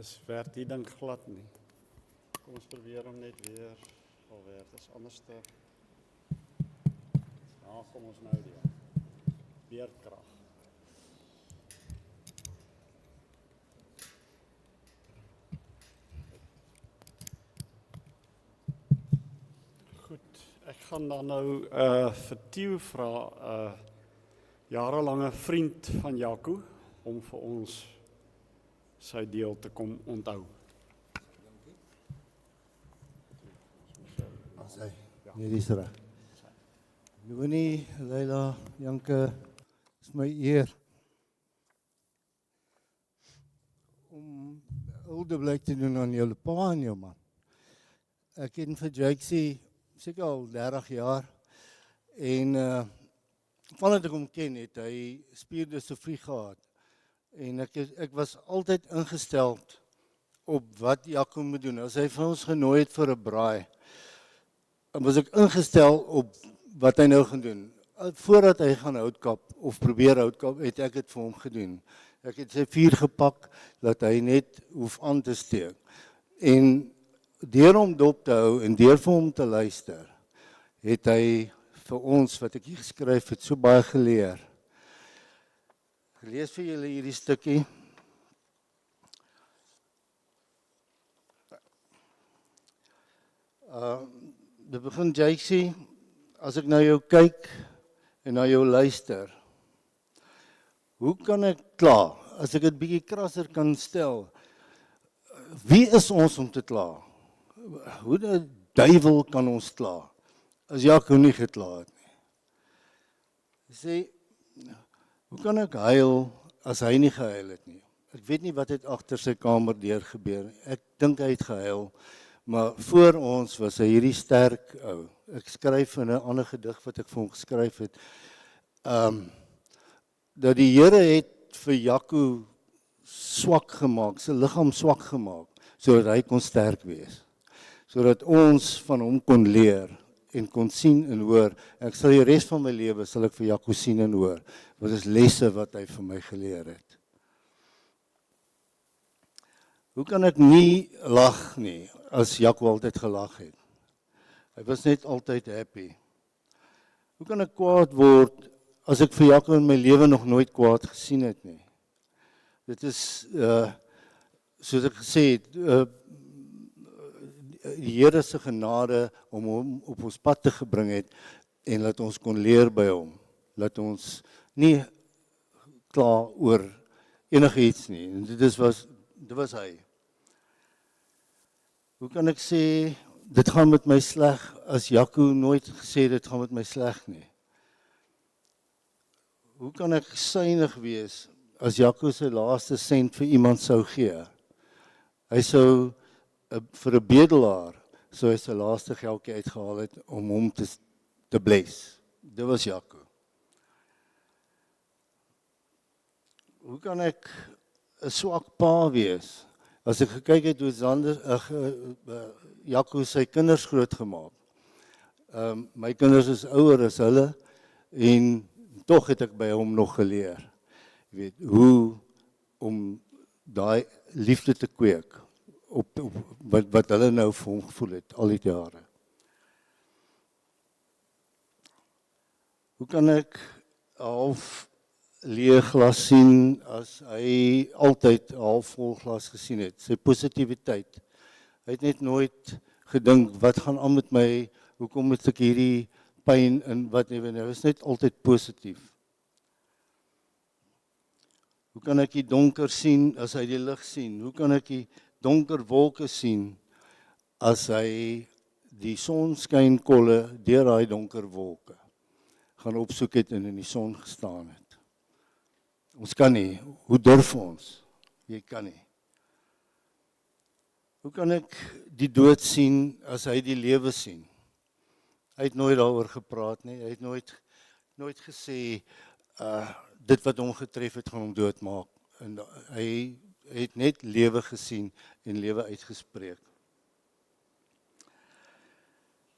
Is werd die ding glad nie. Kom ons probeer hom net weer alweer. Dit is anders te. Ja, kom ons nou weer. Weerkrag. Goed. Ek gaan dan nou vir Theo vra, jarelange vriend van Jaco, om vir ons sy deel te kom onthou. As hy, nee, dis reg. Leonie, Leila, Janke, is my eer om huldeblyk te doen aan julle pa en jou man. Ek ken vir Jakesy seker al 30 jaar en vandat ek hom ken het, hy spierdysofrie gehad. En ek was altyd ingestel op wat Jaco moet doen. As hy vir ons genooi het vir 'n braai, was ek ingestel op wat hy nou gaan doen. Voordat hy gaan houtkap of probeer houtkap, het ek dit vir hom gedoen. Ek het sy vuur gepak, dat hy net hoef aan te steek. En deur hom dop te hou en deur vir hom te luister, het hy vir ons, wat ek hier geskryf het, so baie geleer. Ek lees vir julle hierdie stukkie. Dit begin, Jakesy, as ek na jou kyk en na jou luister, hoe kan ek kla? As ek dit bietjie krasser kan stel, wie is ons om te kla? Hoe die duiwel kan ons kla? As Jaco nie gekla het nie. Hy sê, hoe kan ek huil as hy nie gehuil het nie? Ek weet nie wat het agter sy kamer deur gebeur. Ek dink hy het gehuil, maar voor ons was hy hierdie sterk ou. Ek skryf in 'n ander gedig wat ek vir hom geskryf het, dat die Here het vir Jaco swak gemaak, sy liggaam swak gemaak, sodat hy kon sterk wees. Sodat ons van hom kon leer en kon sien en hoor. Ek sal die res van my lewe sal ek vir Jaco sien en hoor. Wat is lesse wat hy vir my geleer het. Hoe kan ek nie lag nie, as Jaco altyd gelag het? Hy was net altyd happy. Hoe kan ek kwaad word, as ek vir Jaco in my lewe nog nooit kwaad gesien het nie? Dit is, soos ek gesê het, die Here se genade om hom op ons pad te gebring het, en laat ons kon leer by hom. Laat ons nie kla oor enigiets nie. En dit was hy. Hoe kan ek sê, dit gaan met my sleg, as Jaco nooit gesê dit gaan met my sleg nie? Hoe kan ek suinig wees, as Jaco sy laaste sent vir iemand sou gee? Hy sou, vir 'n bedelaar, sou hy sy laaste geldjie uitgehaal het, om hom te bless. Dit was Jaco. Hoe kan ek 'n swak pa wees, as ek gekyk het hoe Jaco sy kinders grootgemaak. My kinders is ouer as hulle, en tog het ek by hom nog geleer, weet, hoe om daai liefde te kweek, op wat hulle nou vir hom gevoel het, al die jare. Hoe kan ek 'n half leeg glas sien, as hy altyd 'n half vol glas gesien het? Sy positiwiteit. Hy het net nooit gedink, wat gaan aan met my, hoekom het ek hierdie pyn, en wat nie, hy was net altyd positief. Hoe kan ek die donker sien, as hy die lig sien? Hoe kan ek die donker wolke sien, as hy die sonskynkolle deur daai donker wolke gaan opsoek het en in die son gestaan het? Ons kan nie. Hoe durf ons? Jy kan nie. Hoe kan ek die dood sien, as hy die lewe sien? Hy het nooit daaroor gepraat nie. Hy het nooit gesê, dit wat hom getref het, gaan hom doodmaak. En hy het net lewe gesien en lewe uitgespreek.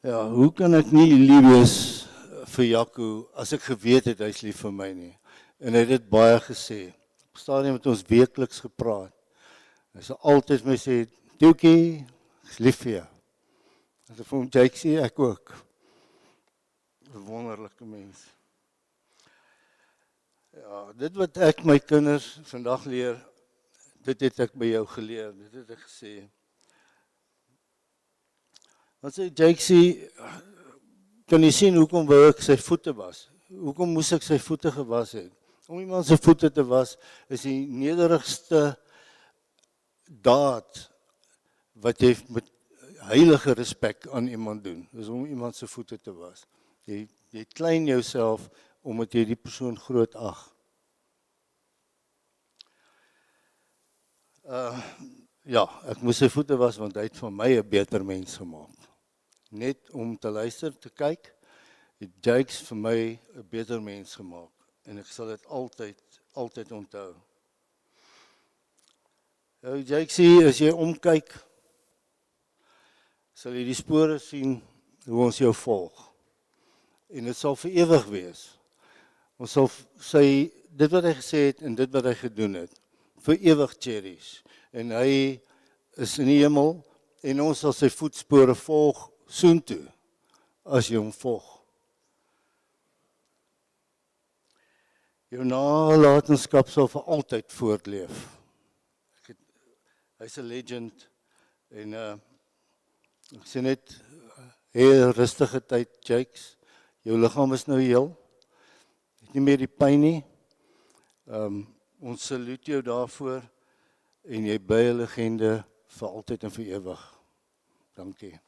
Ja, hoe kan ek nie lief wees vir Jaco, as ek geweet het, hy is lief vir my nie? En hy het dit baie gesê. Op stadium het ons weekliks gepraat. Hy sê altyd my sê, Toekie, ek is lief vir jou. En vir hom, Jakesy, ek ook. 'n wonderlike mens. Ja, dit wat ek my kinders vandag leer, dit het ek by jou geleer, dit het ek gesê. Want sê, Jakesy, kan jy sien hoekom wou ek sy voete was? Hoekom moes ek sy voete gewas het? Om iemand sy voete te was is die nederigste daad wat jy met heilige respek aan iemand doen. Dis om iemand sy voete te was. Jy klein jouself omdat jy die persoon groot ag. Ja, ek moes sy voete was want hy het van my 'n beter mens gemaak. Net om te luister, te kyk, het Jakes vir my 'n beter mens gemaak. En ek sal dit altyd onthou. Nou Jakes, as jy omkyk, sal jy die spore sien hoe ons jou volg. En dit sal vir ewig wees. Ons sal dit wat hy gesê het en dit wat hy gedoen het, vir ewig cherish. En hy is in die hemel en ons sal sy voetspore volg soontoe, as jy hom volg. Jou nalatenskap sal vir altyd voortleef. Hy's 'n legend en ek sê net, heel rustige tyd, Jakes. Jou liggaam is nou heel. Het nie meer die pyn nie. Ons salute jou daarvoor en jy bly 'n legende vir altyd en vir ewig. Dankie.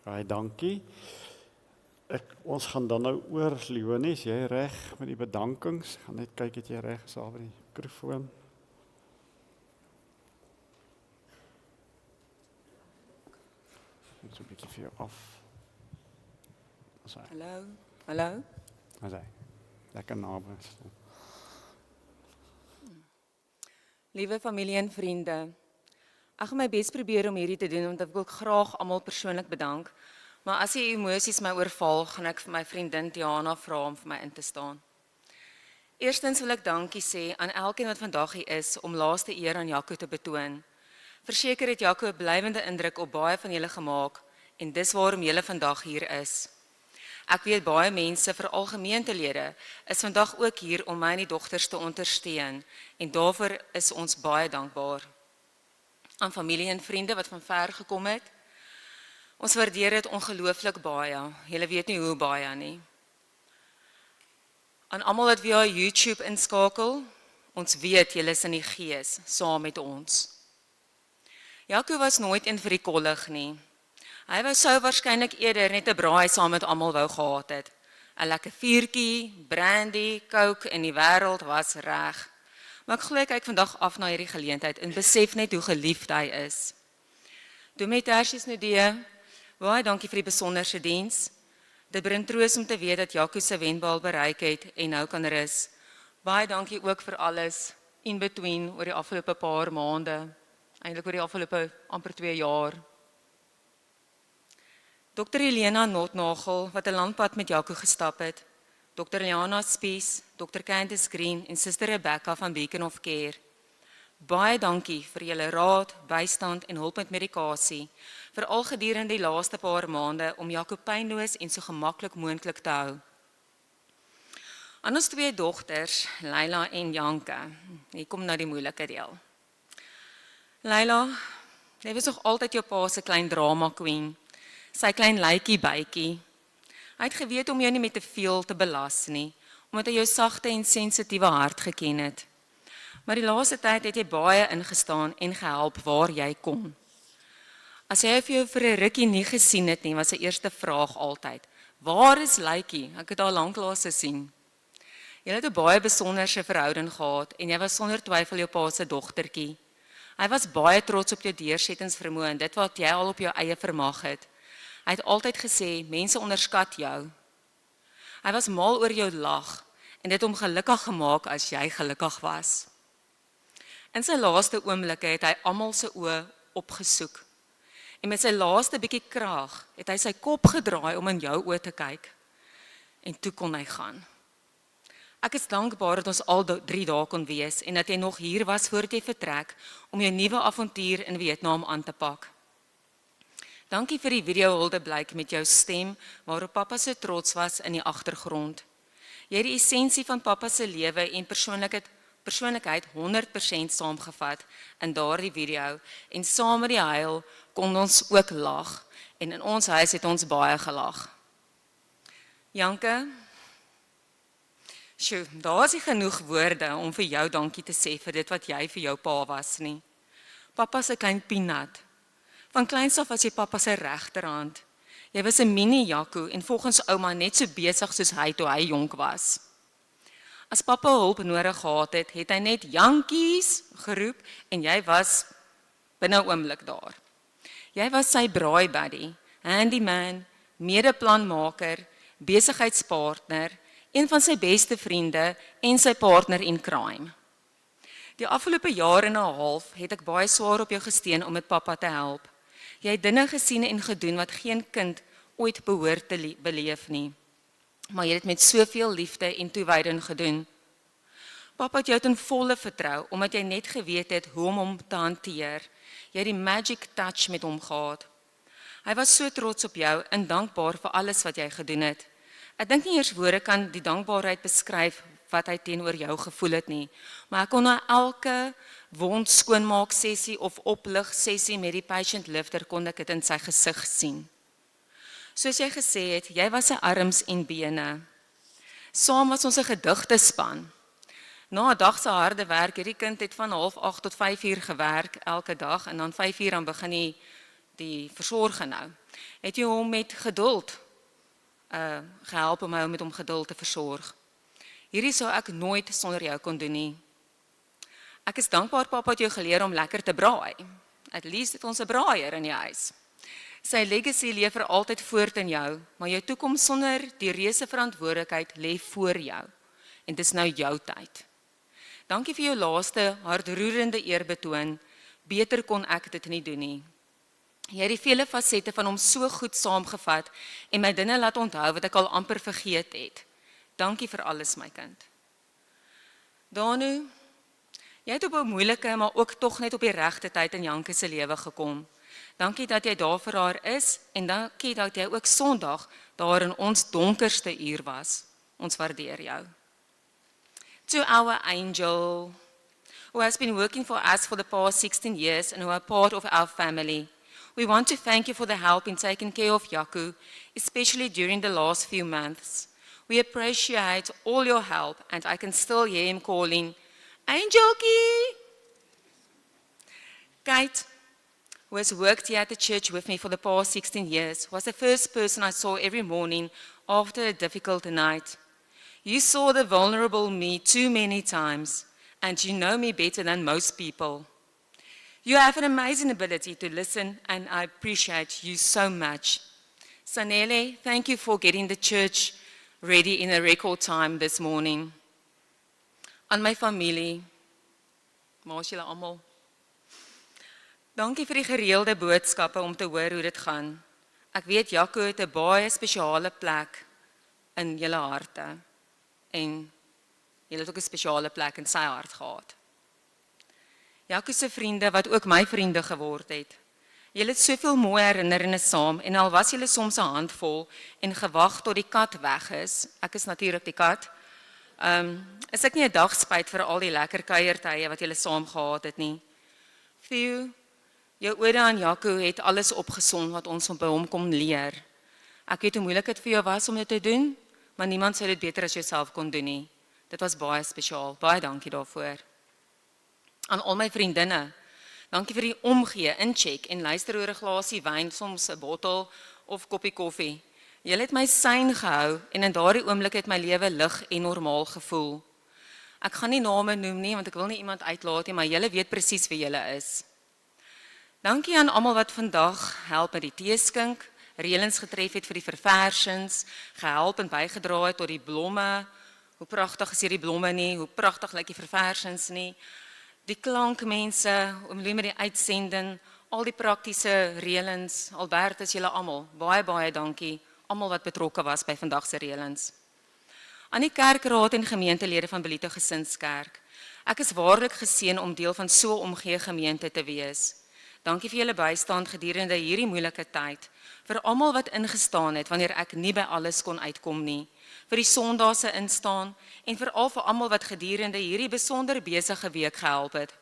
Baie dankie. Ons gaan dan nou oor Leonie, is jy reg met die bedankings? Gaan net kyk het jy reg is daar by die mikrofoon. Net so 'n bietjie vir jou af. Hallo, hallo. As hy lekker naby is. Liewe familie en vriende. Ek gaan my bes probeer om hierdie te doen, want ek wil graag almal persoonlik bedank. Maar as die emosies my oorval, gaan ek vir my vriendin Diana vra om vir my in te staan. Eerstens wil ek dankie sê aan elkeen wat vandag hier is om laaste eer aan Jaco te betoon. Verseker het Jaco 'n blywende indruk op baie van julle gemaak en dis waarom julle vandag hier is. Ek weet baie mense, veral gemeentelede, is vandag ook hier om my en die dogters te ondersteun en daarvoor is ons baie dankbaar. Aan familie en vriende wat van ver gekom het. Ons waardeer dit ongelooflik baie. Julle weet nie hoe baie nie. Aan almal wat via YouTube inskakel, ons weet julle is in die gees saam met ons. Jaco was nooit een vir die kollig nie. Hy sou waarskynlik eerder net 'n braai saam met almal wou gehad het. 'n Lekker vuurtjie, brandy, coke en die wêreld was reg. Maar ek glo ek kyk vandag af na hierdie geleentheid en besef net hoe geliefd hy is. Dominee Tertius Nudee, baie dankie vir die besonderse diens. Dit bring troos om te weet dat Jaco se wenpaal bereik het en nou kan rus. Baie dankie ook vir alles in between oor die afgelope paar maande, eintlik oor die afgelope amper 2 jaar. Dr. Helena Notnagel wat 'n landpad met Jaco gestap het. Dr. Liana Spies, Dr. Candice Green en Suster Rebecca van Beacon of Care. Baie dankie vir julle raad, bystand en hulp met medikasie, veral gedurende die laaste paar maande om Jaco pynloos en so gemaklik moontlik te hou. Aan ons 2 dogters, Leila en Janka. Hier kom nou die moeilike deel. Leila, jy was nog altyd jou pa se klein drama queen, sy klein lykie bytjie. Hy het geweet om jou nie met te veel te belas nie, omdat hy jou sagte en sensitiewe hart geken het. Maar die laaste tyd het jy baie ingestaan en gehelp waar jy kon. As hy vir jou vir 'n rukkie nie gesien het nie, was sy eerste vraag altyd: "Waar is Lytjie? Ek het haar lanklaas gesien." Jy het 'n baie besonderse verhouding gehad en jy was sonder twyfel jou pa se dogtertjie. Hy was baie trots op jou deursettingsvermoë en dit wat jy al op jou eie vermag het. Hy het altyd gesê, mense onderskat jou. Hy was mal oor jou lag en dit hom gelukkig gemaak as jy gelukkig was. In sy laaste oomblikke het hy almal se oë opgesoek. En met sy laaste bietjie krag het hy sy kop gedraai om in jou oë te kyk. En toe kon hy gaan. Ek is dankbaar dat ons al 3 dae kon wees en dat jy nog hier was voordat jy vertrek om jou nuwe avontuur in Vietnam aan te pak. Dankie vir die videohuldeblyk met jou stem waarop pappa so trots was in die agtergrond. Jy het die essensie van pappa se lewe en persoonlikheid 100% saamgevat in daardie video en saam met die huil kon ons ook lag en in ons huis het ons baie gelag. Janke, sjoe, daar is nie genoeg woorde om vir jou dankie te sê vir dit wat jy vir jou pa was nie. Papa se klein peanut. Van kleins af was jy papa se regterhand. Jy was 'n mini Jaco en volgens ouma net so besig soos hy toe hy jonk was. As papa hulp nodig gehad het, het hy net Jankies geroep en jy was binne 'n oomblik daar. Jy was sy braai buddy, handyman, medeplanmaker, besigheidspartner, een van sy beste vriende en sy partner in crime. Die afgelope jaar en 'n half het ek baie swaar op jou gesteun om met pappa te help. Jy het dinge gesien en gedoen wat geen kind ooit behoort te beleef nie. Maar jy het dit met soveel liefde en toewyding gedoen. Pappa het jou ten volle vertrou, omdat jy net geweet het hoe om hom te hanteer. Jy het die magic touch met hom gehad. Hy was so trots op jou en dankbaar vir alles wat jy gedoen het. Ek dink nie eers woorde kan die dankbaarheid beskryf wat hy teenoor jou gevoel het nie, maar ek kon na elke wond skoonmaak sessie of oplig sessie met die patient lifter kon ek dit in sy gesig sien. Soos jy gesê het, jy was sy arms en bene. Saam was ons 'n gedigtespan. Na 'n dag se harde werk, hierdie kind het van 7:30 tot 5:00 gewerk elke dag en dan 5:00 dan begin die versorger nou. Het jy hom met geduld gehelp om met hom geduld te versorg. Hierdie sou ek nooit sonder jou kon doen nie. Ek is dankbaar pappa het jou geleer om lekker te braai. At least het ons 'n braaier in die huis. Sy legacy leef vir altyd voort in jou, maar jou toekoms sonder die reuse verantwoordelikheid lê voor jou. En dis nou jou tyd. Dankie vir jou laaste hartroerende eerbetoon. Beter kon ek dit nie doen nie. Jy het die vele fasette van hom so goed saamgevat en my dinge laat onthou wat ek al amper vergeet het. Dankie vir alles, my kind. Danu, jy het op 'n moeilike, maar ook tog net op die regte tyd in Janke se lewe gekom. Dankie dat jy daar vir haar is en dankie dat jy ook Sondag daar in ons donkerste uur was. Ons waardeer jou. To our angel, who has been working for us for the past 16 years and who are part of our family. We want to thank you for the help in taking care of Jaco, especially during the last few months. We appreciate all your help and I can still hear him calling, Angelkie! Kate, who has worked here at the church with me for the past 16 years, was the first person I saw every morning after a difficult night. You saw the vulnerable me too many times, and you know me better than most people. You have an amazing ability to listen, and I appreciate you so much. Sanele, thank you for getting the church ready in a record time this morning. Aan my familie, maas julle almal. Dankie vir die gereelde boodskappe om te hoor hoe dit gaan. Ek weet Jaco het 'n baie spesiale plek in julle harte. En julle het ook 'n spesiale plek in sy hart gehad. Jaco se vriende wat ook my vriende geword het. Julle het soveel mooi herinneringe saam en al was julle soms 'n handvol en gewag tot die kat weg is. Ek is natuurlik die kat. Is ek nie 'n dag spyt vir al die lekker kuiertye wat julle saam gehad het nie. Theo, jou ode aan Jaco het alles opgesom wat ons by hom kom leer. Ek weet hoe moeilik dit vir jou was om dit te doen, maar niemand sou dit beter as jouself kon doen nie. Dit was baie spesiaal. Baie dankie daarvoor. Aan al my vriendinne, dankie vir die omgee, incheck en luister oor 'n glasie wyn, soms 'n bottel of koppie koffie. Julle het my sein gehou en in daardie oomblik het my lewe lig en normaal gevoel. Ek gaan nie name noem nie want ek wil nie iemand uitlaat nie, maar julle weet presies wie julle is. Dankie aan almal wat vandag help met die teeskink, reëlings getref het vir die verversings, gehelp en bygedra het tot die blomme. Hoe pragtig is hierdie blomme nie, hoe pragtig lyk die verversings nie. Die klankmense, om met die uitsending, al die praktiese reëlings, Albertus, julle almal, baie dankie, almal wat betrokke was by vandag se reëlings. Aan die kerkraad en gemeentelede van Belito Gesinskerk, ek is waarlik geseën om deel van so 'n omgee gemeente te wees. Dankie vir julle bystand gedurende hierdie moeilike tyd. Vir almal wat ingestaan het wanneer ek nie by alles kon uitkom nie. Vir die Sondae se instaan en veral vir almal wat gedurende hierdie besonder besige week gehelp het.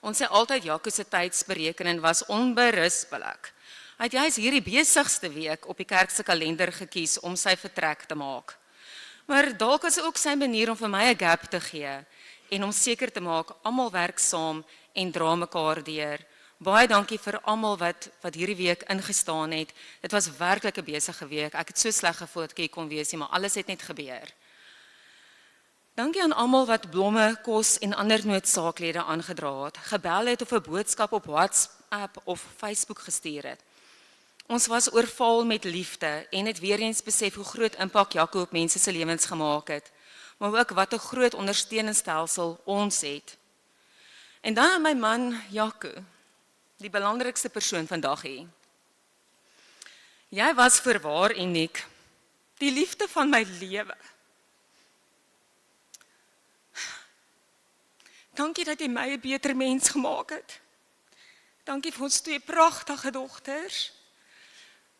Ons sê altyd Jaco se tydsberekening was onberispelik. Hy het juis hierdie besigste week op die kerk se kalender gekies om sy vertrek te maak. Maar dalk is ook sy manier om vir my 'n gap te gee en om seker te maak almal werk saam en dra mekaar deur. Baie dankie vir almal wat hierdie week ingestaan het. Dit was werklik 'n besige week. Ek het so sleg gevoel dat ek hier kon wees nie, maar alles het net gebeur. Dankie aan almal wat blomme, kos en ander noodsaaklede aangedra het, gebel het of 'n boodskap op WhatsApp of Facebook gestuur het. Ons was oorval met liefde en het weer eens besef hoe groot impak Jaco op mense se lewens gemaak het, maar ook wat 'n groot ondersteuningsstelsel ons het. En dan aan my man Jaco, die belangrikste persoon vandag hier. Jy was voorwaar uniek, die liefde van my lewe. Dankie dat jy my 'n beter mens gemaak het. Dankie vir ons 2 pragtige dogters.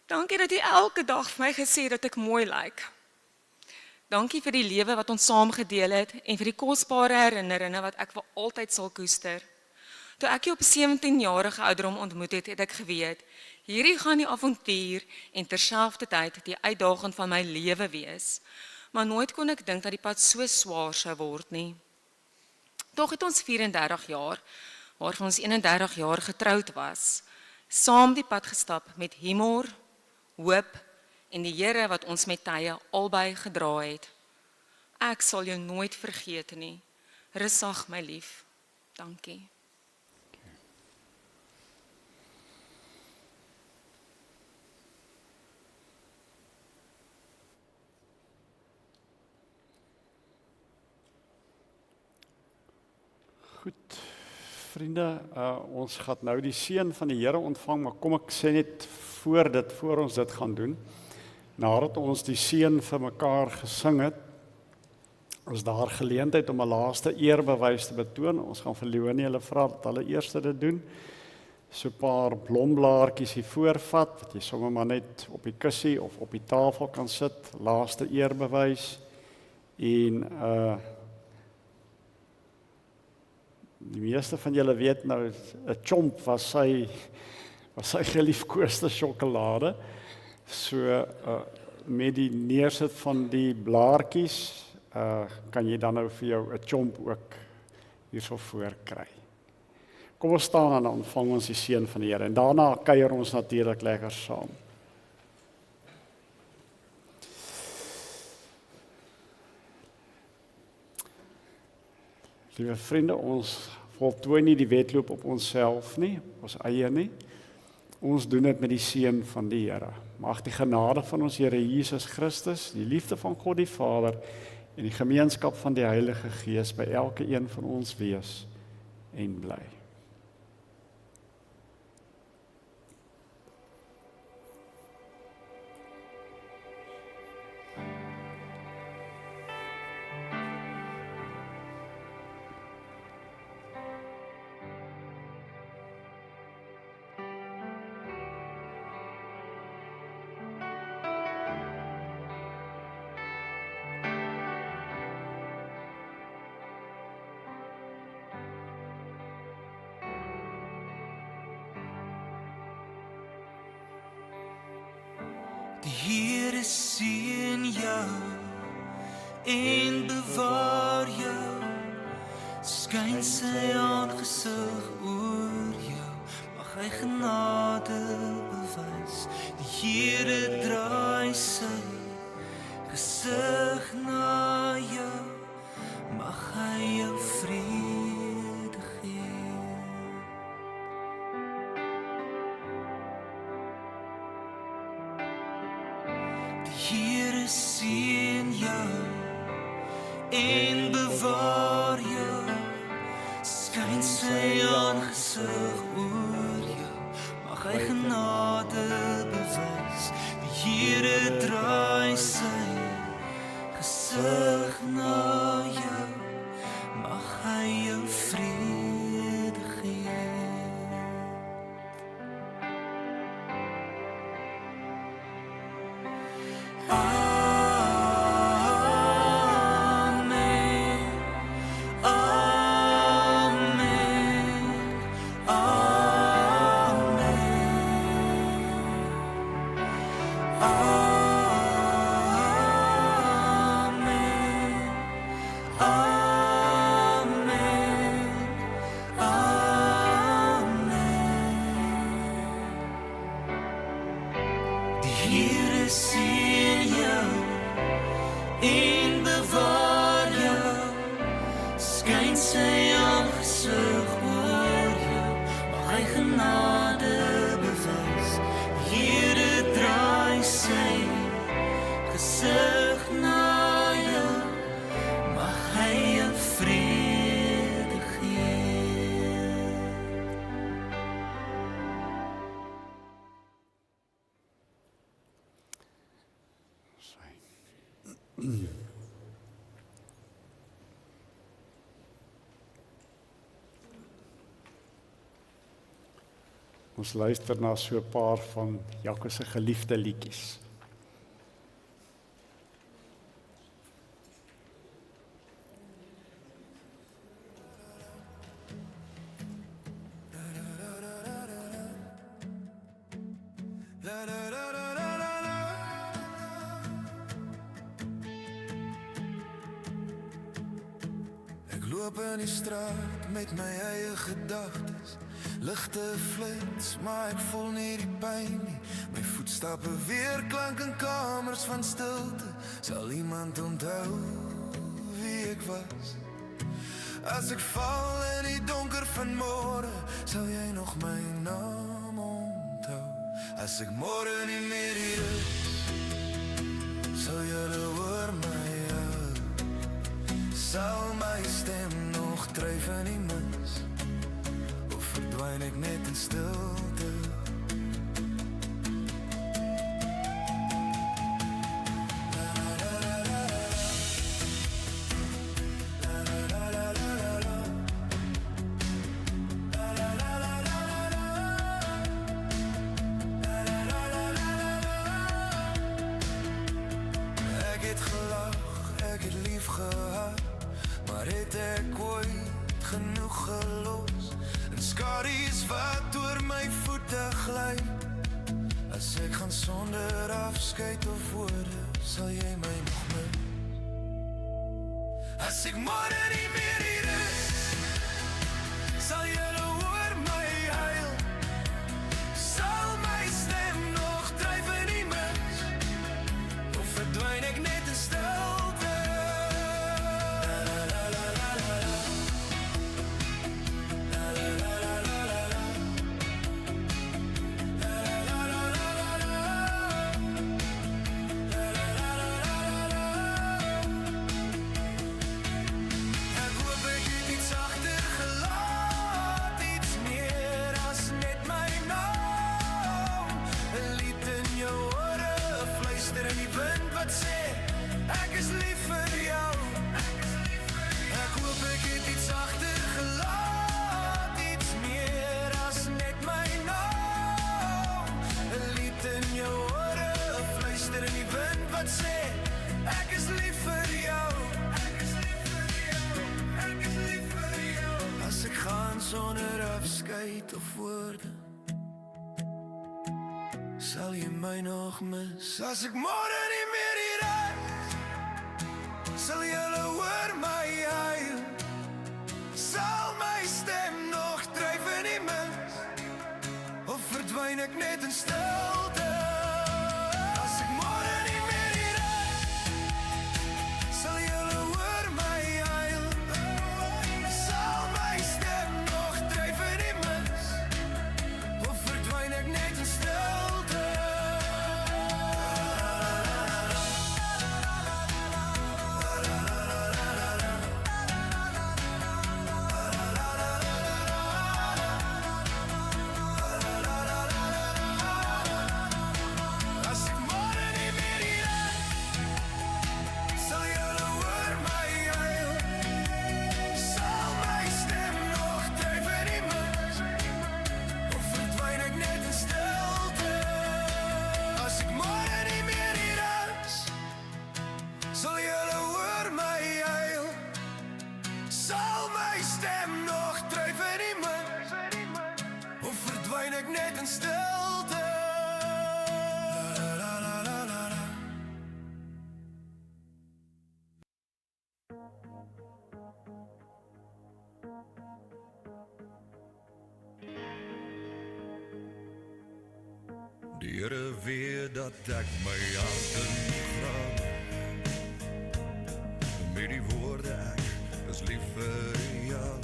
Dankie dat jy elke dag vir my gesê het dat ek mooi lyk. Dankie vir die lewe wat ons saam gedeel het en vir die kosbare herinneringe wat ek vir altyd sal koester. Toe ek jou op 17-jarige ouderdom ontmoet het, het ek geweet, hierdie gaan die avontuur en terselfdertyd die uitdaging van my lewe wees. Maar nooit kon ek dink dat die pad so swaar sou word nie. Tog het ons 34 jaar, waarvan ons 31 jaar getroud was, saam die pad gestap met humor, hoop en die Here wat ons met tye albei gedra het. Ek sal jou nooit vergeet nie. Rustig my lief. Dankie. Goed, vriende, ons gaan nou die seën van die Here ontvang, maar kom ek sê net voor ons dit gaan doen, nadat ons die seën vir mekaar gesing het, is daar geleentheid om 'n laaste eerbewys te betoon. Ons gaan vir Leonie hulle vra dat hulle eers dit doen. So 'n paar blomblaartjies hier voorvat, wat jy sommer maar net op die kussie of op die tafel kan sit, laaste eerbewys. En die meeste van julle weet nou, 'n chomp was sy geliefkoeste sjokolade. So met die neersit van die blaartjies kan jy dan nou vir jou 'n chomp ook hierso voor kry. Kom ons staan en dan ontvang ons die seën van die Here en daarna kuier ons natuurlik lekker saam. Liewe vriende, ons voltooi nie die wedloop op onsself nie, ons eie nie. Ons doen dit met die seën van die Here. Mag die genade van ons Here Jesus Christus, die liefde van God die Vader en die gemeenskap van die Heilige Gees by elke een van ons wees en bly. Die Here seën jou en bewaar jou, skyn sy aangesig oor jou, mag hy genade bewys. Die Here draai sy gesig na jou, mag hy jou vrede gee. Here seën jou en bewaar jou, skyn sy aangesig oor jou, mag hy genade bewys. Die Here draai sy gesig na jou, mag hy jou vrede gee. gesig oor jou, mag hy genade bewys. Here draai sy gesig na jou, mag hy jou vrede gee. Ons luister na so 'n paar van Jaco se geliefde liedjies. Ek loop in die straat met my eie gedagtes. Ligte flits, maar ek voel nie die pyn nie. My voetstappe weer klank in kamers van stilte. Sal iemand onthou wie ek was? As ek val in die donker van môre, sal jy nog my naam onthou. As ek môre nie meer hier is, sal julle hoor my hou. Sal my stem nog dryf in die mis, of verdwyn ek net in stilte? Ek het gelag, ek het lief gehad, maar het ek ooit genoeg gelos? En skadu's wat oor my voete gly. As ek gaan sonder afskeid of woorde, sal jy my nog mis? As ek môre nie meer hier is, sal julle hoor my huil. Sal my stem nog dryf in die mis, of verdwyn ek net in stilte? Ek hoop ek het iets agtergelaat, iets meer as net my naam. 'n lied in jou ore, 'n fluister in die wind wat sê, ek is lief vir jou. Ek hoop ek het iets agtergelaat, iets meer as net my naam. 'n lied in jou ore, 'n fluister in die wind wat sê, ek is lief vir jou. Ek is lief vir jou. As ek gaan sonder afskeid of woorde, sal jy my nog mis? As ek môre nie meer hier is, sal julle hoor my huil. Sal my stem nog dryf in die mis, of verdwyn ek net in stilte? As ek môre nie meer hier is, sal julle hoor my huil. Sal my stem nog dryf in die mis, of verdwyn ek net in stilte? As ek môre nie meer hier is, sal julle hoor my huil. Sal my stem nog dryf in die mis, of verdwyn ek net in stilte? As ek môre nie meer hier is, sal julle hoor my huil. Sal my stem nog dryf in die mis, of verdwyn ek net in stilte? La, la, la, la, la, la. Die Here weet dat ek my hart in grawe, met die woorde ek is lief vir jou.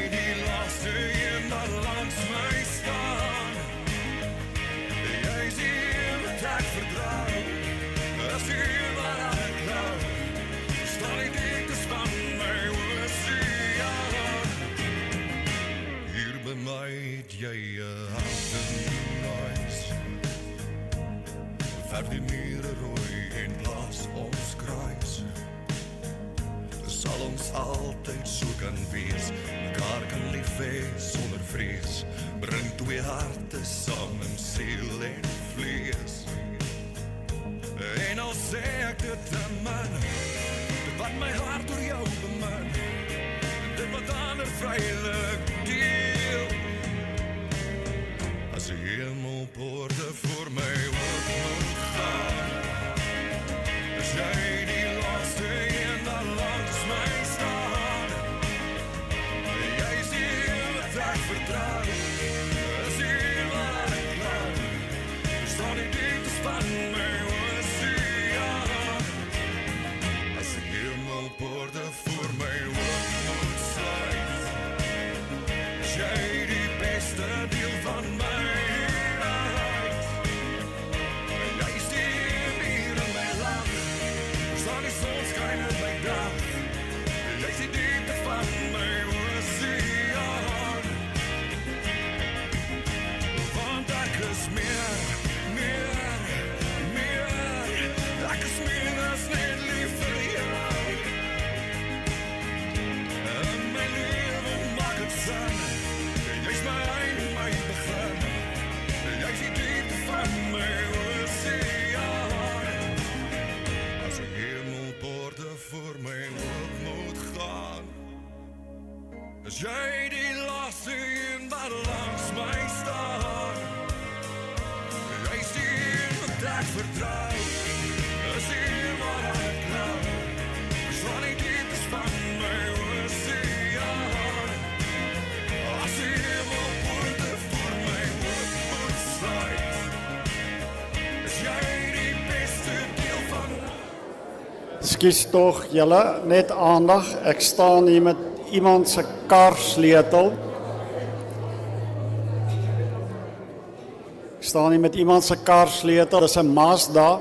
die laaste een wat langs my staan. Jy is die een wat ek vertrou. As die een wat ek hou. Staan die diktes van my oseaan. Hier by my het jy 'n hartenhuis. Verf die mure rooi en plaas ons kruis. Sal ons altyd so kan wees, mekaar kan lief hê sonder vrees. Bring twee harte saam, siel en vlees. En al sê ek dit aan man, dit wat my hart door jou beman, dit wat ander vrylik deel. As die hemelpoorte voor my oop moet gaan, is jy die laaste een wat langs my staan. Jy is die een wat ek vertrou, is die een wat ek hou. Staan die dieptes van my oseaan. As die hemelpoorte voor my oop moet sluit, is jy die beste deel van my. Is jy die laaste een wat langs my staan? Jy is die een wat ek vertrou, is die een wat ek hou. Staan die dieptes van my oseaan. As die hemelpoorte voor my oop moet sluit, is jy die beste deel van. Skus tog julle, net aandag. Ek staan hier met iemand se karsleutel. Ek staan hier met iemand se karsleutel. Dis 'n Mazda.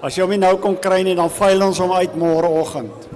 As jy hom nie nou kon kry nie, dan veil ons hom uit môreoggend.